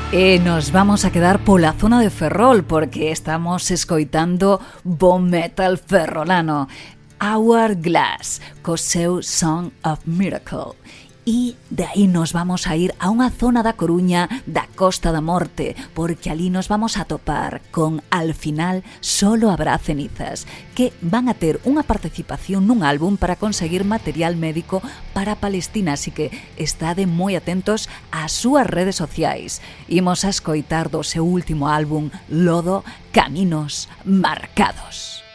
E nos vamos a quedar pola zona de Ferrol porque estamos escoitando bo metal ferrolano, Hourglass, co seu Song of Miracle. E de aí nos vamos a ir a unha zona da Coruña da Costa da Morte, porque ali nos vamos a topar con Al final solo habrá cenizas, que van a ter unha participación nun álbum para conseguir material médico para Palestina, así que estade moi atentos ás súas redes sociais. Imos a escoitar do seu último álbum, Lodo, Caminos Marcados.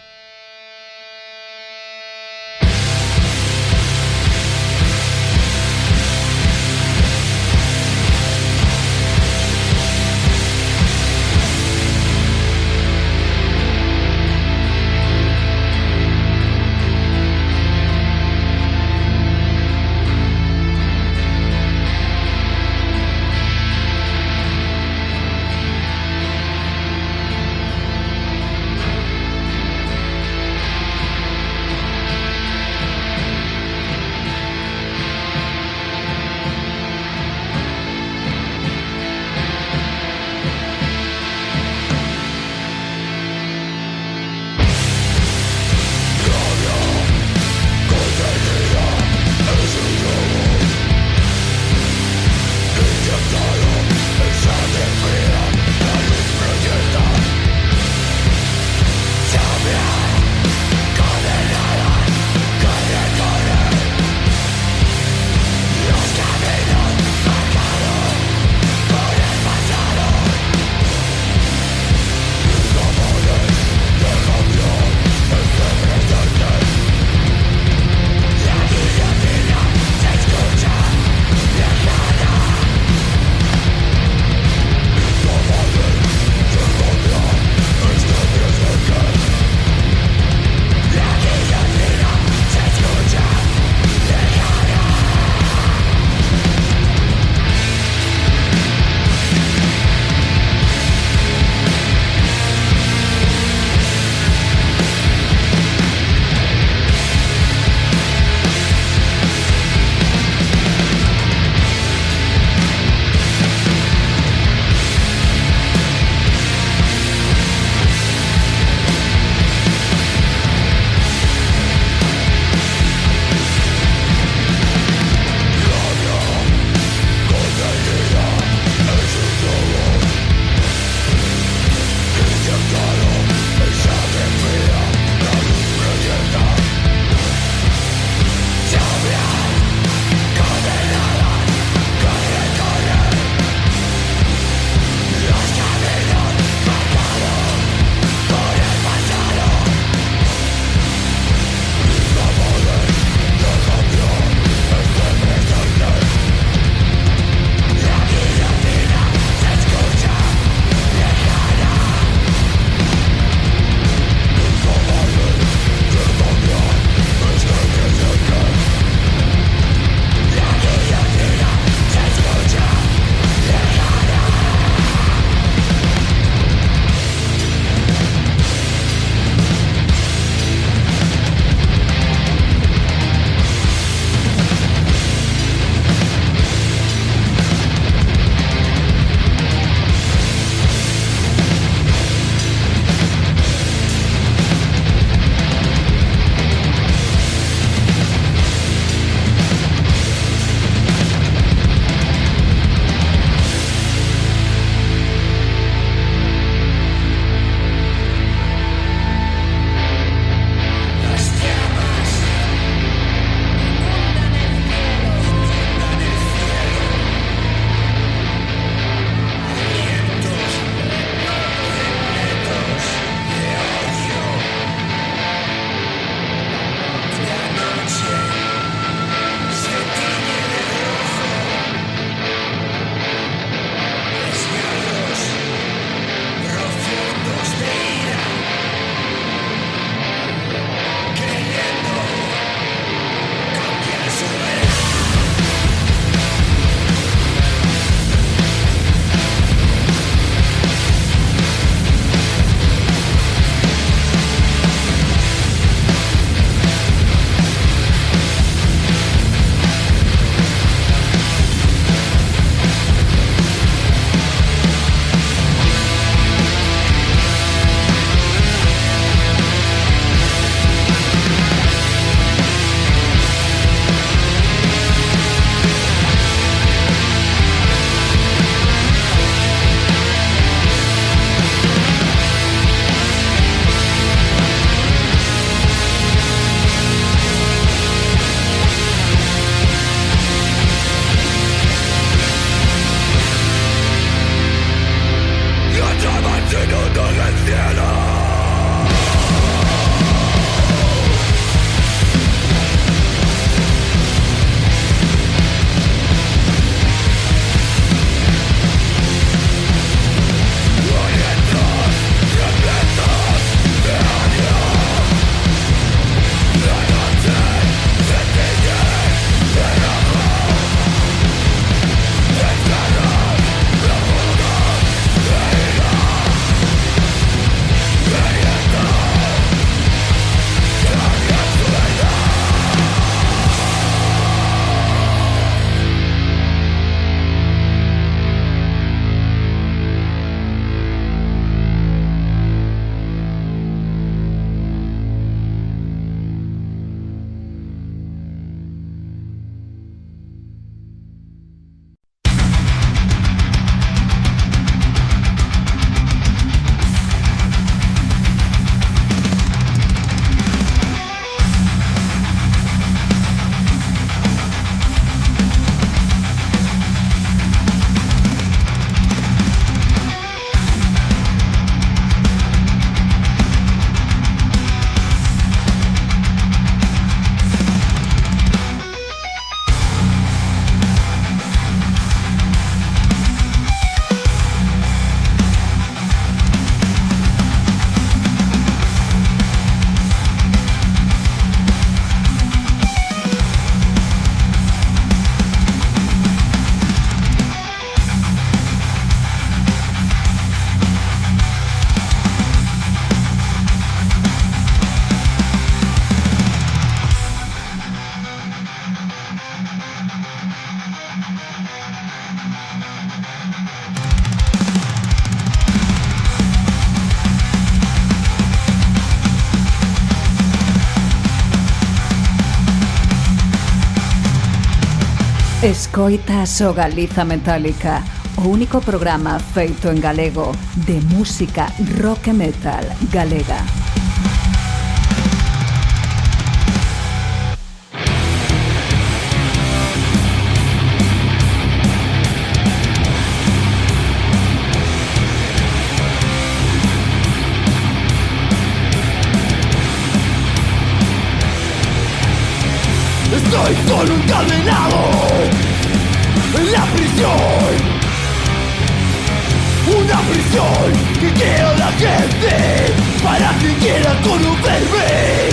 Escoitas o Galiza Metálica, o único programa feito en galego de música rock e metal galega. Estoy solo encadenado en la prisión. Una prisión que quiere la gente para que quiera conocerme.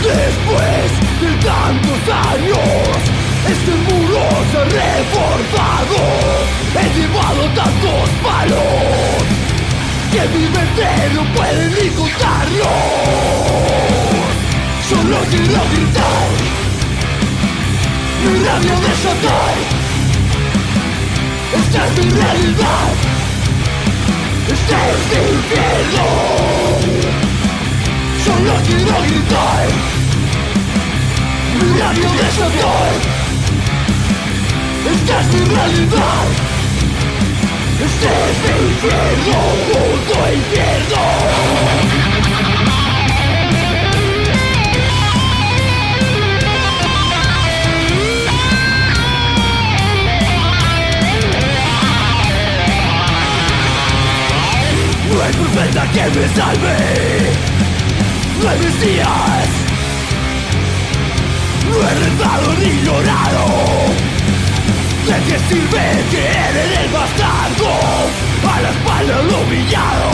Después de tantos años, este muro se ha reforzado. He llevado tantos palos que mi mente no puede ni contarlo. Solo quiero gritar, mi rabia desatar. Esta es mi realidad, este es mi infierno. Solo quiero gritar, mi rabia desatar. Esta es mi realidad, este es mi infierno, puto infierno. No hay profeta que me salve, no hay mesías. No he rezado ni llorado. ¿De qué sirve creer en el bastardo? A la espalda lo humillado,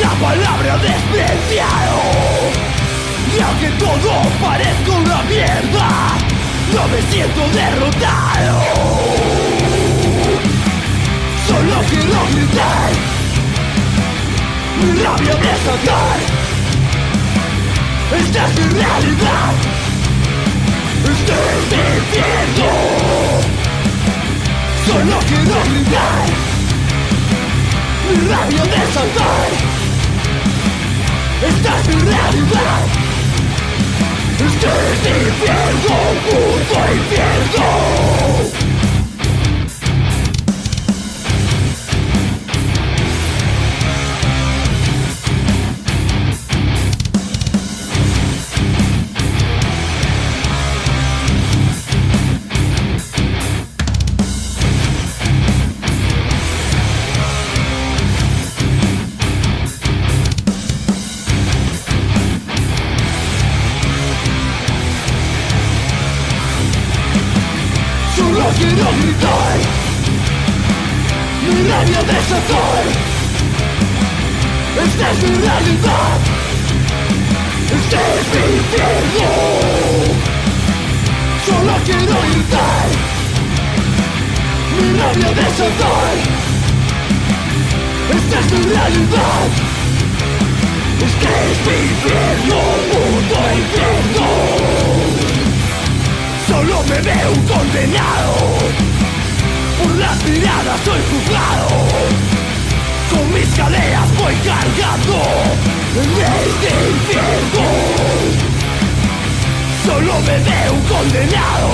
la palabra despreciado. Y aunque todo parezca una mierda, no me siento derrotado. Solo quiero gritar, mi rabia desatar. Esta es mi realidad, este es mi infierno. Solo quiero gritar, mi rabia desatar. Esta es mi realidad, este es mi infierno, puto infierno. Quiero gritar, mi rabia desatar. Esta es mi realidad, este es mi infierno. Solo quiero gritar, mi rabia desatar. Esta es mi realidad, este es mi infierno, puto infierno. Solo me veo un condenado, por las miradas soy juzgado. Con mis cadenas voy cargando en este infierno. Solo me veo un condenado,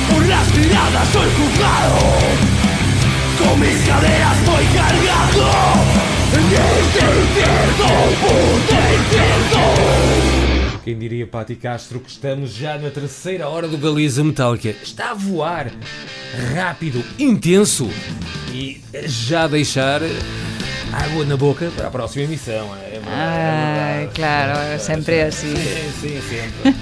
por las miradas soy juzgado. Con mis cadenas voy cargando en este infierno, puto infierno. Quem diria, Patti Castro, que estamos já na terceira hora do Galiza Metálica. Está a voar rápido, intenso e já deixar água na boca para a próxima emissão. É verdade. Claro, sempre así. Sim, sempre.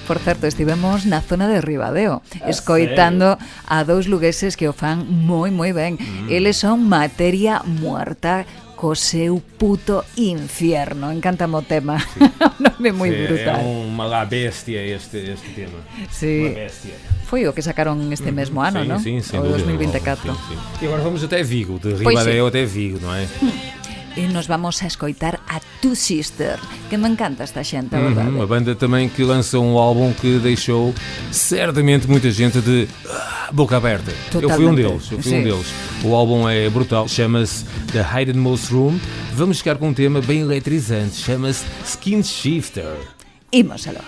Por certo, estivemos na zona de Ribadeo, escoitando a dous lugueses que o fan moi ben. Eles son Materia Muerta, co seu puto infierno. Encanta-me o tema. Un nome moi brutal. É uma bestia este tema. Sí. Uma bestia. Foi o que sacaron este mesmo ano, non? Sim, sem o dúvida. 2024. Sim. E agora vamos até Vigo, de Ribadeo até Vigo, não é? E nos vamos a escoitar a Two Sister, que me encanta esta xente, a verdade. Uma banda também que lança um álbum que deixou certamente muita gente de boca aberta. Totalmente. Eu fui um deles. O álbum é brutal, chama-se The Hiddenmost Room. Vamos ficar com um tema bem eletrizante, chama-se Skin Shifter. Imos aló.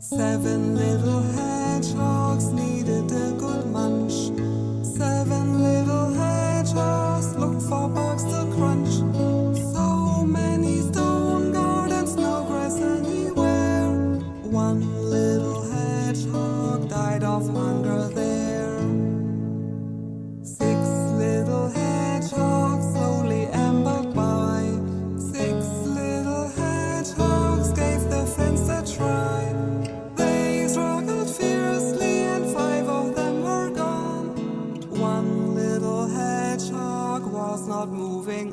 7 little hedgehogs needed a good munch. 7 little hedgehogs looked for bugs to crunch. So many stone gardens, no grass anywhere. 1 little hedgehog died of hunger there. 6 little hedgehogs slowly ambled by. 6 little hedgehogs gave the fence a try. They struggled fiercely and 5 of them were gone. 1 little hedgehog was not moving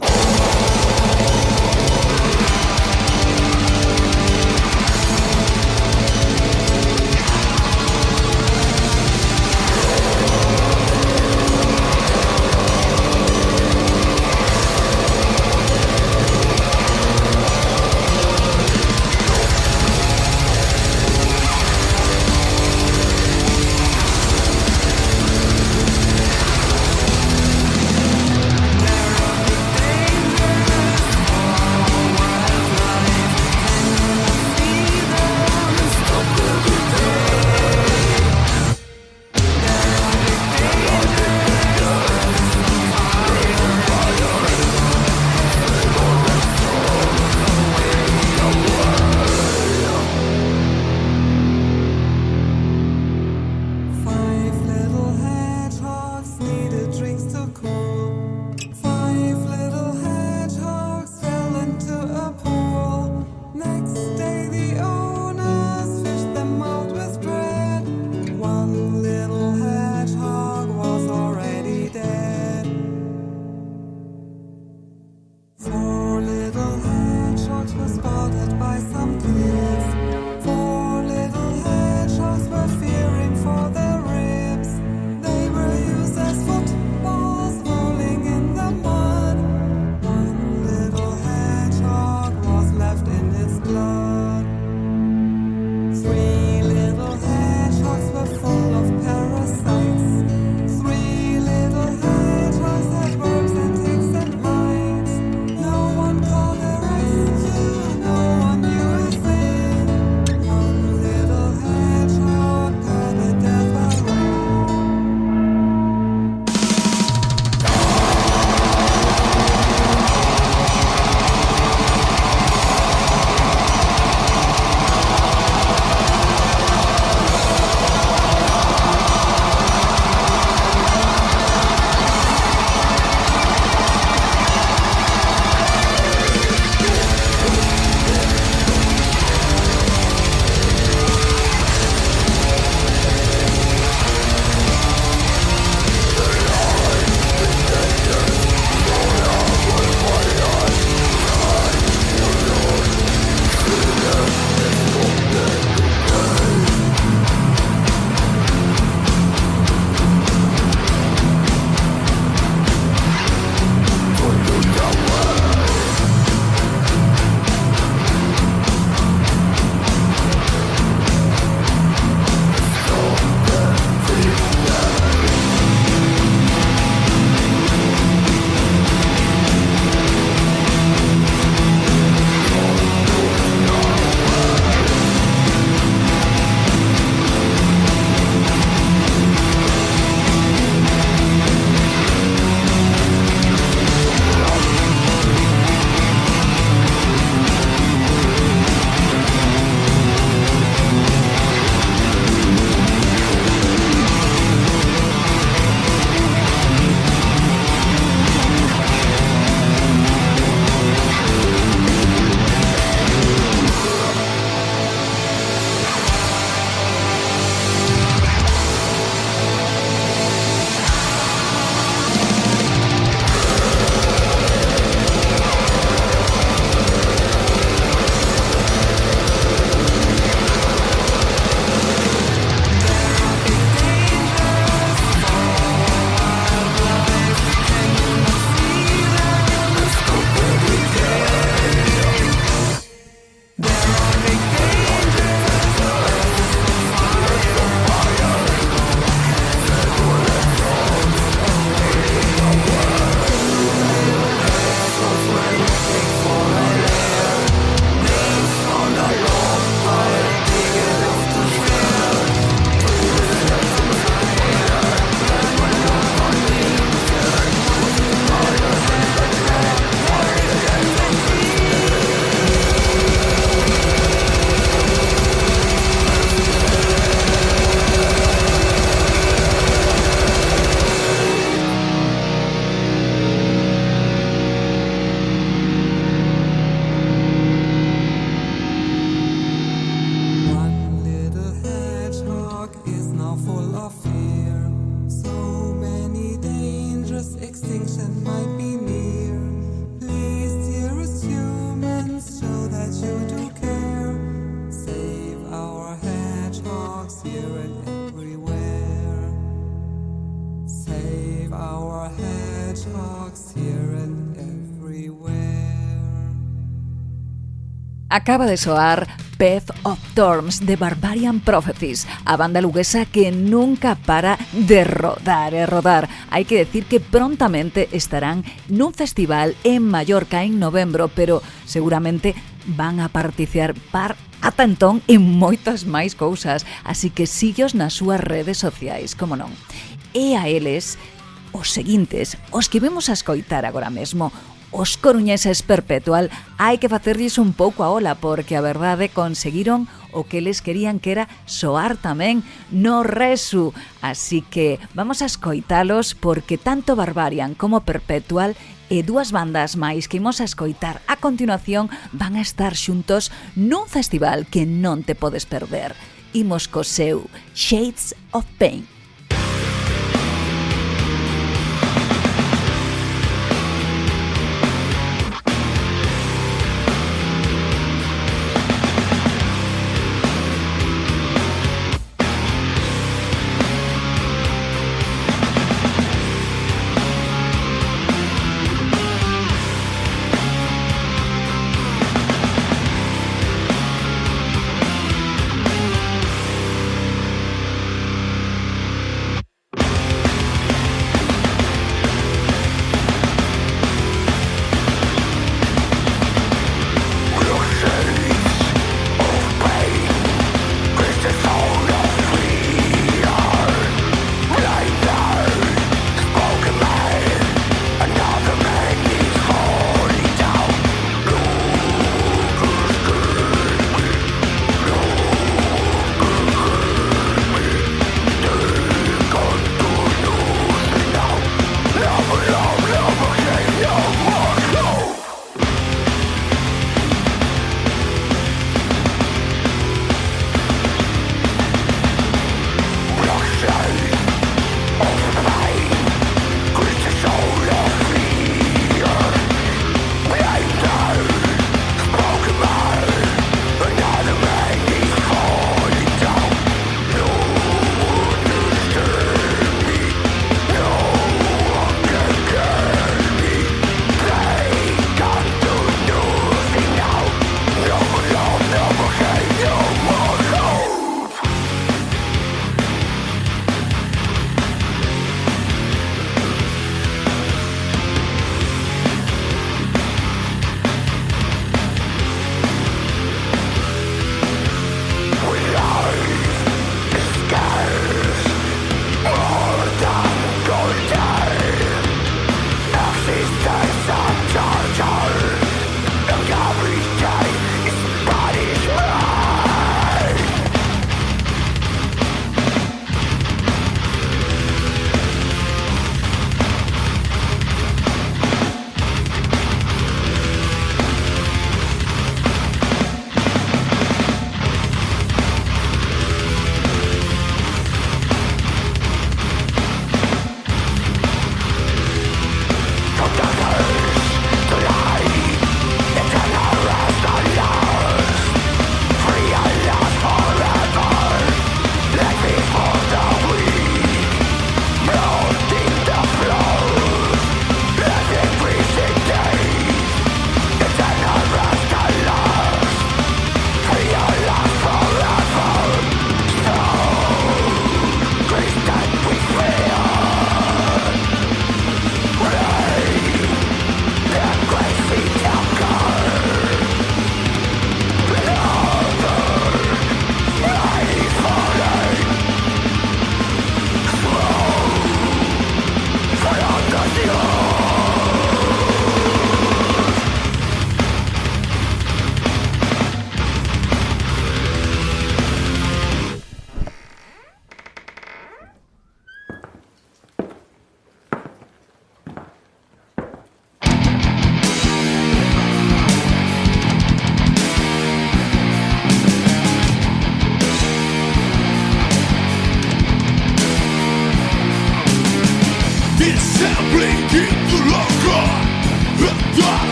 blood. Acaba de soar Path of Thorns de Barbarian Prophecies, a banda luguesa que nunca para de rodar. Hai que decir que prontamente estarán nun festival en Mallorca en novembro, pero seguramente van a participar ata entón en moitas máis cousas, así que sígueos nas súas redes sociais, como non. E a eles, os seguintes, os que vemos a escoitar agora mesmo, os coruñeses Perpetual, hai que facerlles un pouco a ola, porque a verdade conseguiron o que eles querían, que era soar tamén no Resu. Así que vamos a escoitalos, porque tanto Barbarian como Perpetual e dúas bandas máis que imos a escoitar a continuación van a estar xuntos nun festival que non te podes perder. Imos co seu Shades of Pain.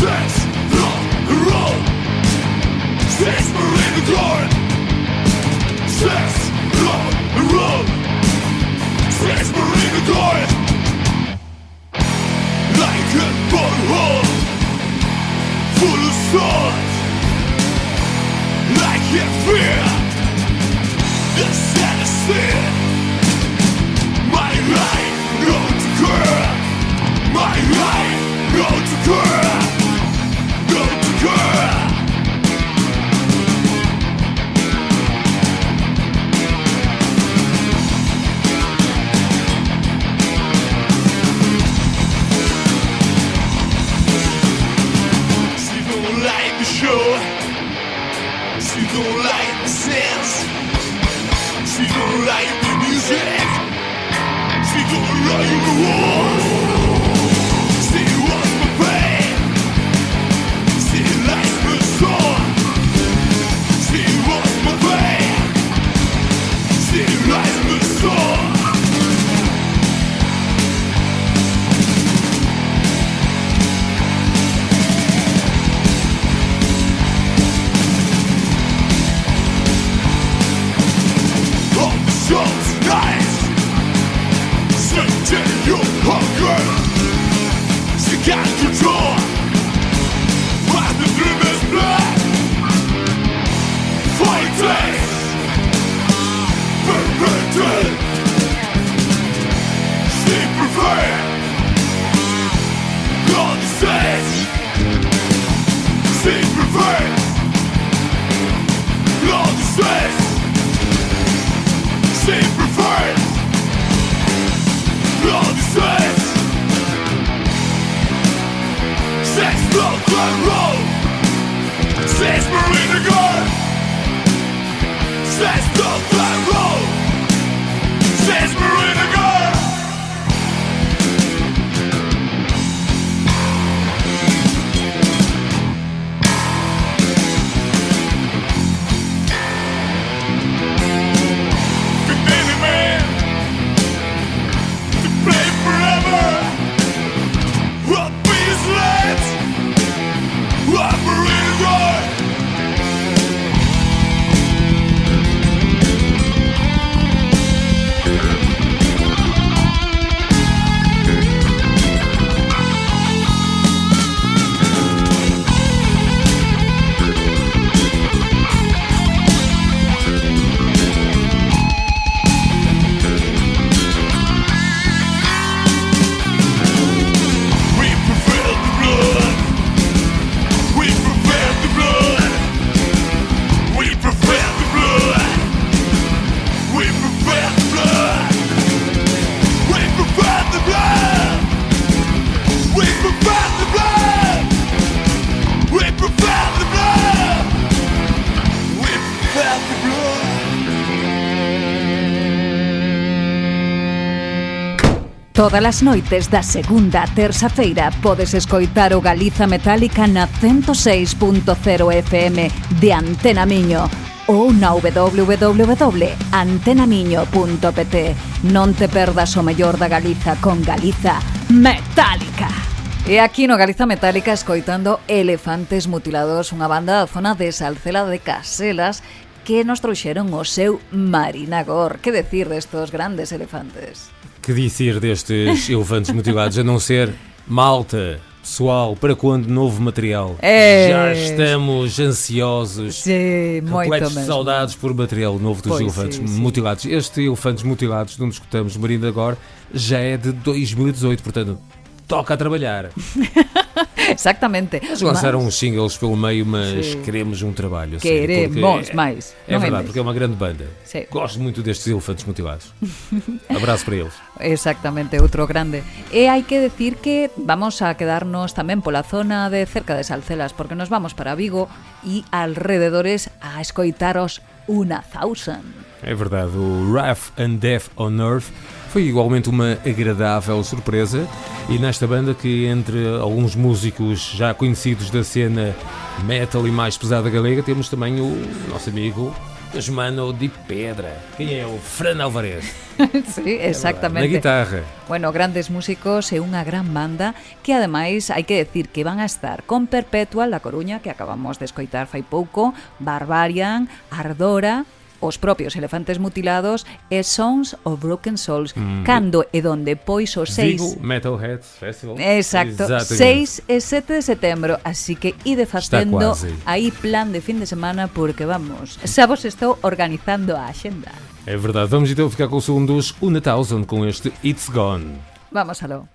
Sex, rock and roll. Sex, marine glory. Sex, rock and roll. Sex, marine glory. Like a butthole full of swords. Like a fear, the sin. My life, no to cure. My life, no to cure. No to cure. She don't like the show. She don't like the sense. She don't like the music. She don't like the war. She wants my pain. She likes my soul. She wants my pain. She likes my soul. Nice. Satan, your hunger. She can't control. Why the dream is black. Fighting. Perverted. She prefers. God says. She prefers. God says. She prefers. God says. Sex, love, and roll. Sex, marine guard. Sex, love, and roll. Sex, marine guard. Todas as noites da segunda a terça-feira podes escoitar o Galiza Metálica na 106.0 FM de Antena Miño ou na www.antenamiño.pt. Non te perdas o mellor da Galiza con Galiza Metálica. E aquí no Galiza Metálica escoitando Elefantes Mutilados, unha banda da zona de Salcela de Caselas que nos trouxeron o seu Marinagor. Que decir destos grandes elefantes? Que dizer destes elefantes mutilados, a não ser malta, pessoal, para quando novo material? Já estamos ansiosos, sim, repletos de saudades por material novo dos elefantes mutilados. Este Elefantes Mutilados, de onde escutamos Marinagor, já é de 2018, portanto, toca a trabalhar. Exactamente. Eles lançaram uns singles pelo meio, mas queremos um trabalho. Queremos mais. É verdade, porque é uma grande banda. Sí. Gosto muito destes elefantes mutilados. Abraço para eles. Exactamente, outro grande. E hai que decir que vamos a quedarnos tamén pola zona de cerca de Salcelas, porque nos vamos para Vigo e alrededores a escoitaros 1000. É verdade, o Wrath and Death on Earth foi igualmente uma agradável surpresa, e nesta banda, que entre alguns músicos já conhecidos da cena metal e mais pesada galega, temos também o nosso amigo Os Mano de Pedra. Quem é o Fran Alvarez? Sí, exactamente. Na guitarra. Bueno, grandes músicos e unha gran banda que ademais hai que decir que van a estar con Perpetual da Coruña, que acabamos de escoitar fai pouco, Barbarian, Ardora, os propios Elefantes Mutilados e Songs of Broken Souls. Cando e donde? Pois o 6... Vigo Metalhead Festival. Exacto, Exatamente. 6 e 7 de setembro. Así que ide facendo quase. aí plan de fin de semana porque vamos, xa vos estou organizando a axenda. É verdade, vamos então ficar com o som dos Una Thousand com este It's Gone. Vamos aló.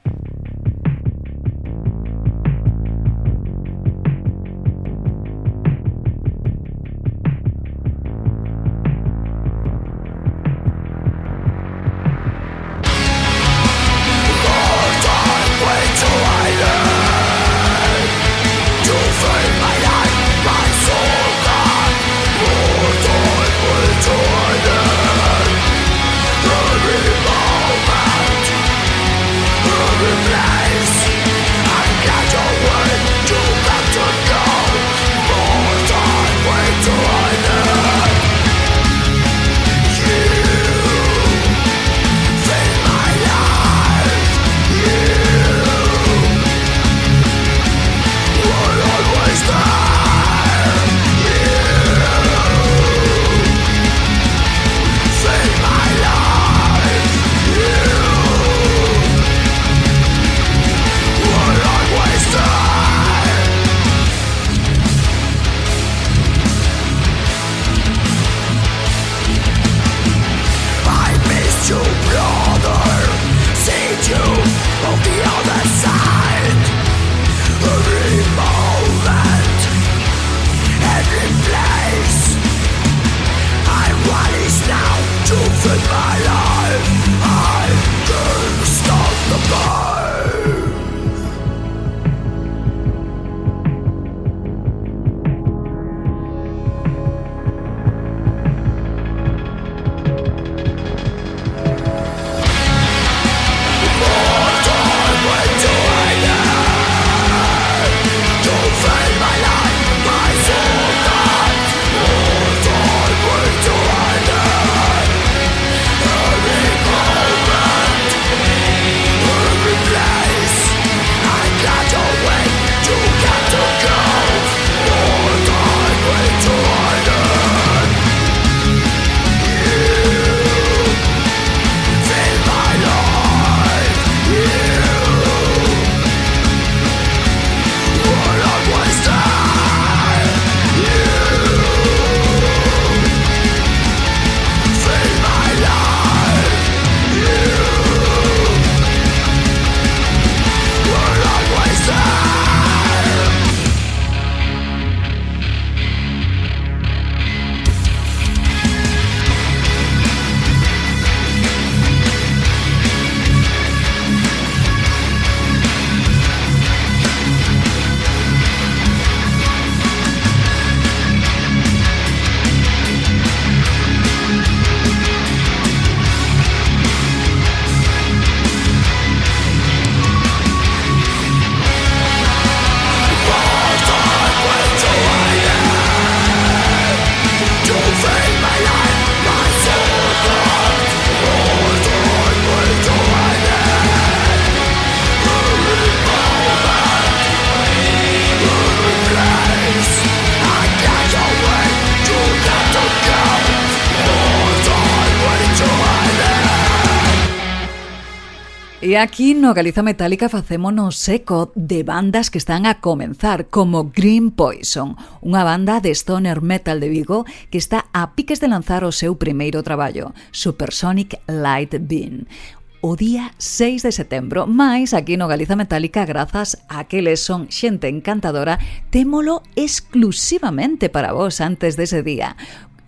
E aquí no Galiza Metálica facémonos eco de bandas que están a comenzar, como Green Poison, unha banda de stoner metal de Vigo que está a piques de lanzar o seu primeiro traballo, Supersonic Light Beam, o día 6 de setembro, mais aquí no Galiza Metálica, grazas a que les son xente encantadora, témolo exclusivamente para vos antes dese día.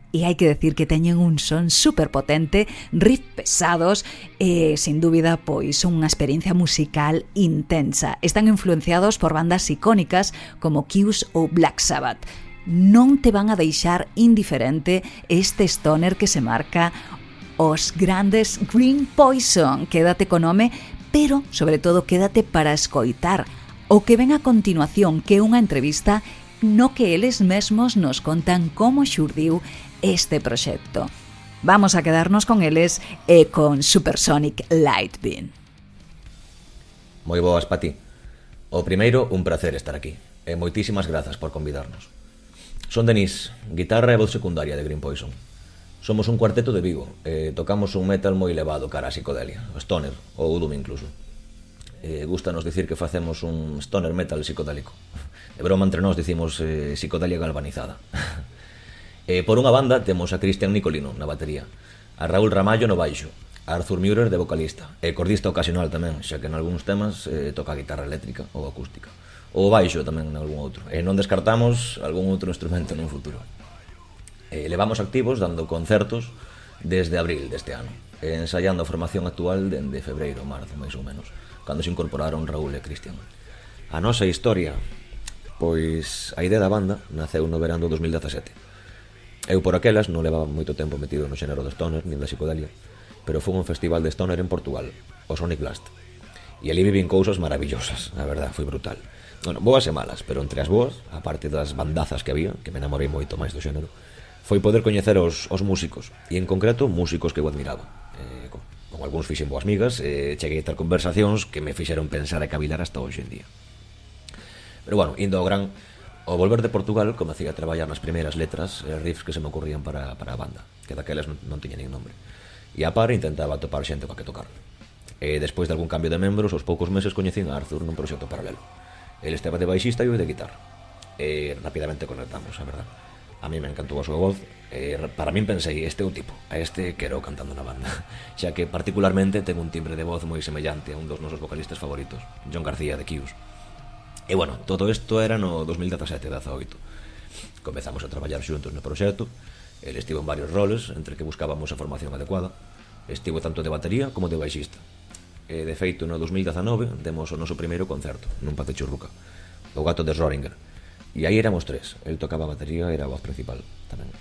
E hai que decir que teñen un son super potente, riff pesados e, sin dúbida, pois unha experiencia musical intensa. Están influenciados por bandas icónicas como Kiss ou Black Sabbath. Non te van a deixar indiferente este stoner que se marca os grandes Green Poison. Quédate co nome, pero, sobre todo, quédate para escoitar o que ven a continuación, que é unha entrevista no que eles mesmos nos contan como xurdiu este proxecto. Vamos a quedarnos con eles e con Supersonic Lightbeam. Moi boas pa ti. O primeiro, un placer estar aquí. E moitísimas grazas por convidarnos. Son Denis, guitarra e voz secundaria de Green Poison. Somos un cuarteto de Vigo e tocamos un metal moi elevado cara a psicodelia, o stoner, ou doom incluso. Gústanos dicir que facemos un stoner metal psicodélico. De broma entre nós dicimos psicodelia galvanizada. Por unha banda temos a Cristian Nicolino na batería, a Raúl Ramallo no baixo, a Arthur Müller de vocalista, e cordista ocasional tamén, xa que en algúns temas toca a guitarra eléctrica ou acústica. O baixo tamén en algún outro. E non descartamos algún outro instrumento no futuro. Levamos activos dando concertos desde abril deste ano, ensaiando a formación actual dende febreiro, marzo, máis ou menos, cando se incorporaron Raúl e Cristian. A nosa historia, pois a idea da banda naceu no verán do 2017. Eu por aquelas non levaba moito tempo metido no xénero do stoner nin da psicodelia, pero foi un festival de stoner en Portugal, o Sonic Blast. E ali vivín cousas maravillosas, a verdad, foi brutal. Bueno, boas e malas, pero entre as boas, a parte das bandazas que había, que me enamorei moito máis do xénero, foi poder coñecer os músicos, e en concreto músicos que eu admiraba. Con algúns fixen boas migas, cheguei a ter conversacións que me fixeron pensar e cavilar hasta hoxe en día. Pero bueno, indo ao gran, ao volver de Portugal comecei a traballar nas primeiras letras e riffs que se me ocurrían para a banda, que daquelas non tiña nin nombre. E a par intentaba topar xente coa que tocar. E despois de algún cambio de membros, aos poucos meses coñecín a Arthur nun proxecto paralelo. El estaba de baixista e eu de guitarra. E rapidamente conectamos, a verdad. A mí me encantou a súa voz, e para min pensei, este é o tipo, a este quero cantando na banda, xa que particularmente ten un timbre de voz moi semellante a un dos nosos vocalistas favoritos, John García de Kius. E bueno, todo isto era no 2017-18. Comezamos a traballar xuntos no proxecto, el estivo en varios roles, entre que buscábamos a formación adecuada, estivo tanto de batería como de baixista. E de feito, no 2019 demos o noso primeiro concerto, nun Pate Churruca, o Gato de Schrödinger. E aí éramos tres, el tocaba a batería e era a voz principal tamén.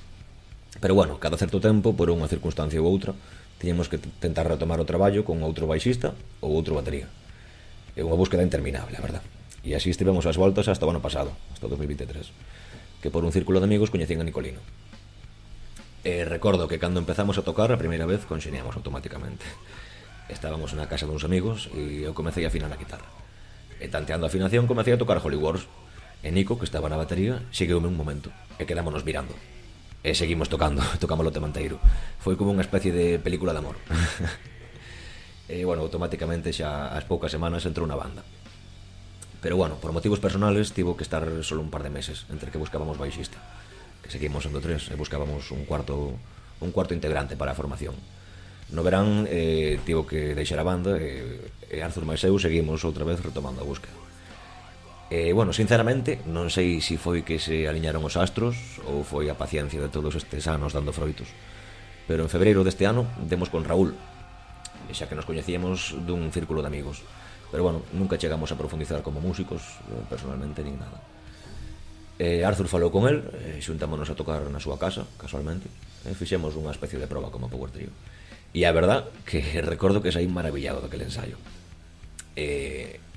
Pero bueno, cada certo tempo, por unha circunstancia ou outra, tiñamos que tentar retomar o traballo con outro baixista ou outro batería. É unha búsqueda interminable, a verdad. E así estivemos ás voltas hasta o ano pasado, hasta o 2023, que por un círculo de amigos coñecín a Nicolino. E recordo que cando empezamos a tocar a primeira vez conxeniamos automáticamente. Estábamos na casa duns amigos e eu comecei a afinar a guitarra. E tanteando a afinación comecei a tocar Holy Wars. E Nico, que estaba na batería, segueume un momento e quedámonos mirando. E seguimos tocando, tocámoslo temanteiro. Foi como unha especie de película de amor. E bueno, automáticamente xa ás poucas semanas entrou na banda. Pero bueno, por motivos personales tivo que estar solo un par de meses entre que buscábamos baixista, que seguimos sendo tres e buscábamos un cuarto integrante para a formación. No verán tivo que deixar a banda e Arthur máis eu seguimos outra vez retomando a búsqueda. Bueno, sinceramente, non sei se foi que se aliñaron os astros ou foi a paciencia de todos estes anos dando froitos, pero en febreiro deste ano demos con Raúl, xa que nos coñecíamos dun círculo de amigos. Pero bueno, nunca chegamos a profundizar como músicos, personalmente, nin nada. Arthur falou con el, xuntámonos a tocar na súa casa, casualmente, e fixemos unha especie de proba como Power Trio. E a verdad que recordo que saí maravillado daquele ensaio.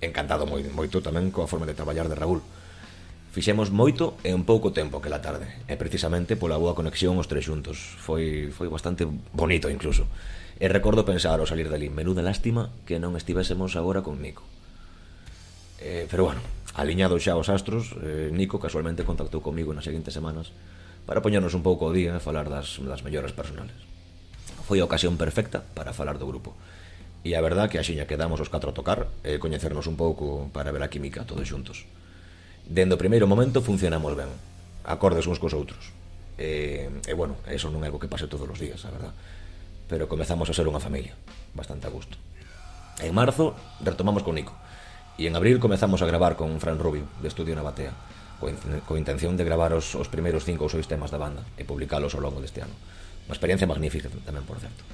Encantado moito tamén coa forma de traballar de Raúl. Fixemos moito e en pouco tempo aquela tarde, e precisamente pola boa conexión os tres xuntos. Foi bastante bonito incluso. E recordo pensar ao salir dali, menuda lástima que non estivésemos agora con Nico. Pero bueno, aliñados xa os astros, Nico casualmente contactou comigo nas seguintes semanas para poñernos un pouco ao día e falar das mellores personales. Foi a ocasión perfecta para falar do grupo. E a verdad que axiña quedamos os catro a tocar e coñecernos un pouco para ver a química todos xuntos. Dende o primeiro momento funcionamos ben, acordes uns cos outros. E bueno, eso non é algo que pase todos os días, a verdad. Pero comezamos a ser unha familia, bastante a gusto. En marzo retomamos con Nico e en abril comezamos a gravar con Fran Rubio, de Estudio na Batea, co intención de gravar os primeiros 5 ou 6 temas da banda e publicalos ao longo deste ano. Unha experiencia magnífica tamén, por certo.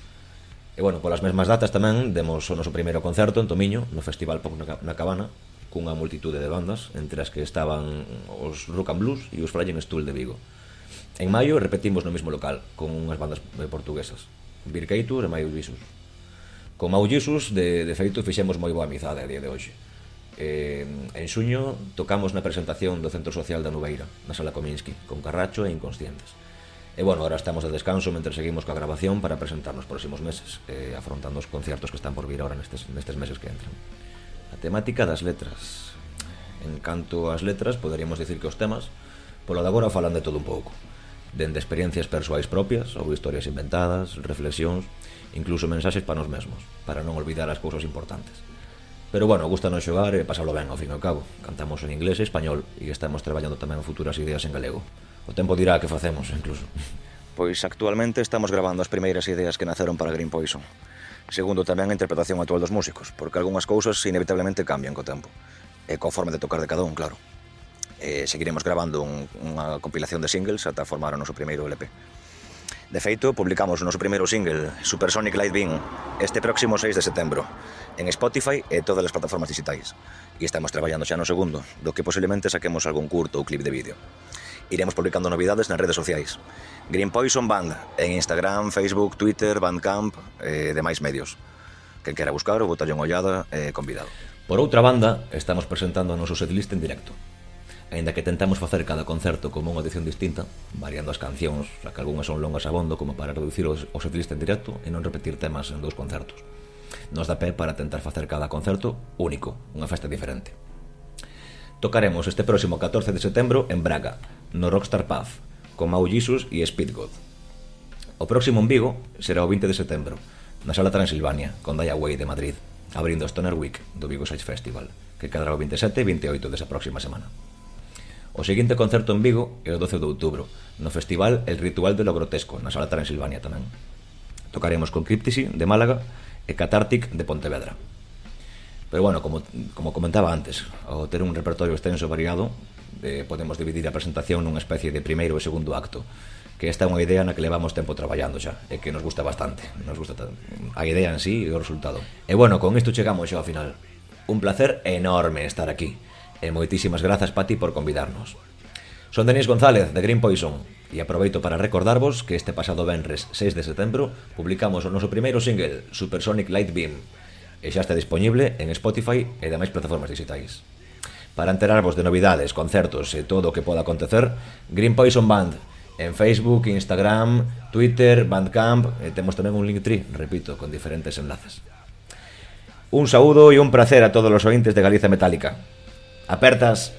E bueno, polas mesmas datas tamén demos o noso primeiro concerto en Tomiño, no Festival Pop na Cabana, cunha multitude de bandas, entre as que estaban os Rock and Blues e os Flying Stool de Vigo. En maio repetimos no mesmo local, con unhas bandas portuguesas, Birkeitus e Mau Jesus. Con Mau Jesus, de feito, fixemos moi boa amizade a día de hoxe. En xuño tocamos na presentación do Centro Social da Nubeira, na Sala Kominsky, con Carracho e Inconscientes. E bueno, ahora estamos de descanso mentre seguimos coa grabación para presentar nos próximos meses, afrontando os conciertos que están por vir ahora nestes meses que entran. A temática das letras. En canto ás letras, poderíamos dicir que os temas, polo de agora falan de todo un pouco. Dende experiencias persoais propias, ou historias inventadas, reflexións, incluso mensaxes para nós mesmos, para non olvidar as cousas importantes. Pero bueno, gustanos xogar e pasalo ben, ao fin e ao cabo. Cantamos en inglés e español e estamos traballando tamén futuras ideas en galego. O tempo dirá que facemos, incluso. Pois actualmente estamos grabando as primeiras ideas que naceron para Green Poison. Segundo tamén a interpretación actual dos músicos, porque algunhas cousas inevitablemente cambian co tempo. E coa forma de tocar de cada un, claro. Seguiremos grabando unha compilación de singles ata formar o noso primeiro LP. De feito, publicamos o noso primeiro single, Supersonic Light Beam, este próximo 6 de setembro, en Spotify e todas as plataformas digitais. E estamos traballando xa no segundo, do que posiblemente saquemos algún curto ou clip de vídeo. Iremos publicando novidades nas redes sociais. Green Poison Band, en Instagram, Facebook, Twitter, Bandcamp e demais medios. Quen quera buscar ou botalle unha ollada é convidado. Por outra banda, estamos presentando o noso setlist en directo. Aínda que tentamos facer cada concerto como unha edición distinta, variando as cancións, xa que algunhas son longas abondo como para reducir o setlist en directo e non repetir temas en 2 concertos. Nos dá pé para tentar facer cada concerto único, unha festa diferente. Tocaremos este próximo 14 de setembro en Braga, no Rockstar Pub, con Mau Jesus e Speed God. O próximo en Vigo será o 20 de setembro, na Sala Transilvania, con Dia Way de Madrid, abrindo o Stoner Week do Vigo Sage Festival, que quedará o 27 e 28 desa próxima semana. O seguinte concerto en Vigo é o 12 de outubro, no festival El Ritual de lo Grotesco, na Sala Transilvania tamén. Tocaremos con Cryptici, de Málaga, e Cathartic, de Pontevedra. Pero bueno, como comentaba antes, ao ter un repertorio extenso e variado, podemos dividir a presentación nunha especie de primeiro e segundo acto, que esta é unha idea na que levamos tempo traballando xa, e que nos gusta bastante. Nos gusta a idea en sí e o resultado. E bueno, con isto chegamos xa ao final. Un placer enorme estar aquí, e moitísimas grazas, Pati, por convidarnos. Son Denis González, de Green Poison, e aproveito para recordarvos que este pasado venres 6 de setembro publicamos o noso primeiro single, Supersonic Light Beam, e xa está disponible en Spotify e demais plataformas digitais. Para enterarvos de novidades, concertos e todo o que poda acontecer, Green Poison Band en Facebook, Instagram, Twitter, Bandcamp, e temos tamén un Linktree, repito, con diferentes enlaces. Un saúdo e un placer a todos os ointes de Galiza Metálica. Apertas.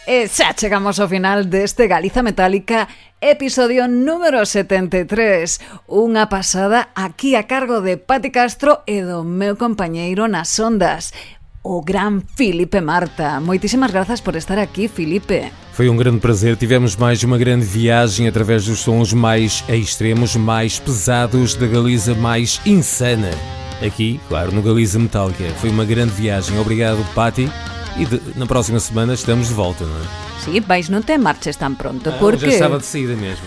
E xa chegamos ao final deste Galiza Metálica, episodio número 73. Unha pasada aquí a cargo de Pati Castro e do meu compañeiro nas ondas, o gran Filipe Marta. Moitísimas grazas por estar aquí, Filipe. Foi um grande prazer, tivemos mais uma grande viagem através dos sons mais extremos, mais pesados da Galiza mais insana. Aqui, claro, no Galiza Metálica. Foi uma grande viagem. Obrigado, Pati. E na próxima semana estamos de volta, non é? Sí, vais non te marches tan pronto, porque... Já estaba de saída mesmo.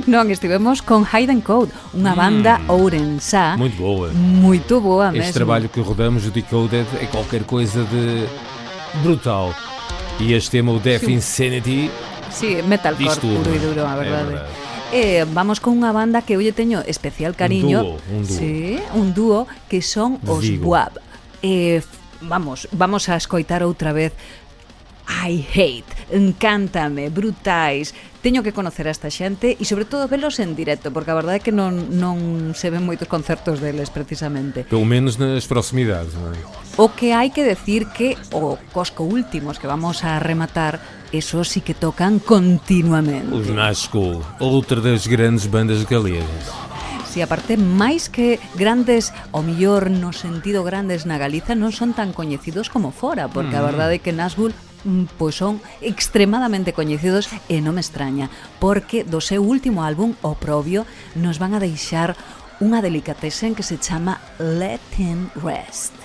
Non, estivemos con Hidden Code, unha banda ourensá. Muito boa. Muito boa mesmo. Este trabalho que rodamos, o Decoded, é qualquer coisa de brutal. E este tema, o Death Insanity... Sí, metalcore puro e duro, a verdade. Vamos con unha banda que eu lle teño especial cariño. Un dúo. Sí, un dúo que son os Buab. Vamos a escoitar outra vez I Hate, encántame, brutais. Teño que conocer a esta xente e sobre todo velos en directo, porque a verdade é que non se ven moitos concertos deles precisamente. Pelo menos nas proximidades, non é? O que hai que decir que o Cosco últimos que vamos a rematar, esos sí que tocan continuamente. Os Nazgûl, outra das grandes bandas galegas. Si aparte, máis que grandes, ao mellor no sentido grandes na Galiza, non son tan coñecidos como fora, porque a verdade é que Nazgûl pois son extremadamente coñecidos e non me extraña, porque do seu último álbum, Oprobio, nos van a deixar unha delicatesen que se chama Let Him Rest.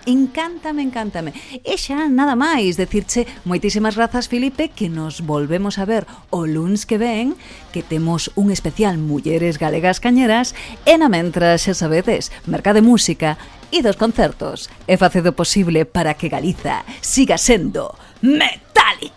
Encántame. E xa nada máis, decirche moitísimas grazas, Filipe, que nos volvemos a ver o luns que ven, que temos un especial Mulleres Galegas Cañeras, e na mentras, xa sabedes, mercado de música e dos concertos. E facedo posible para que Galiza siga sendo metálica.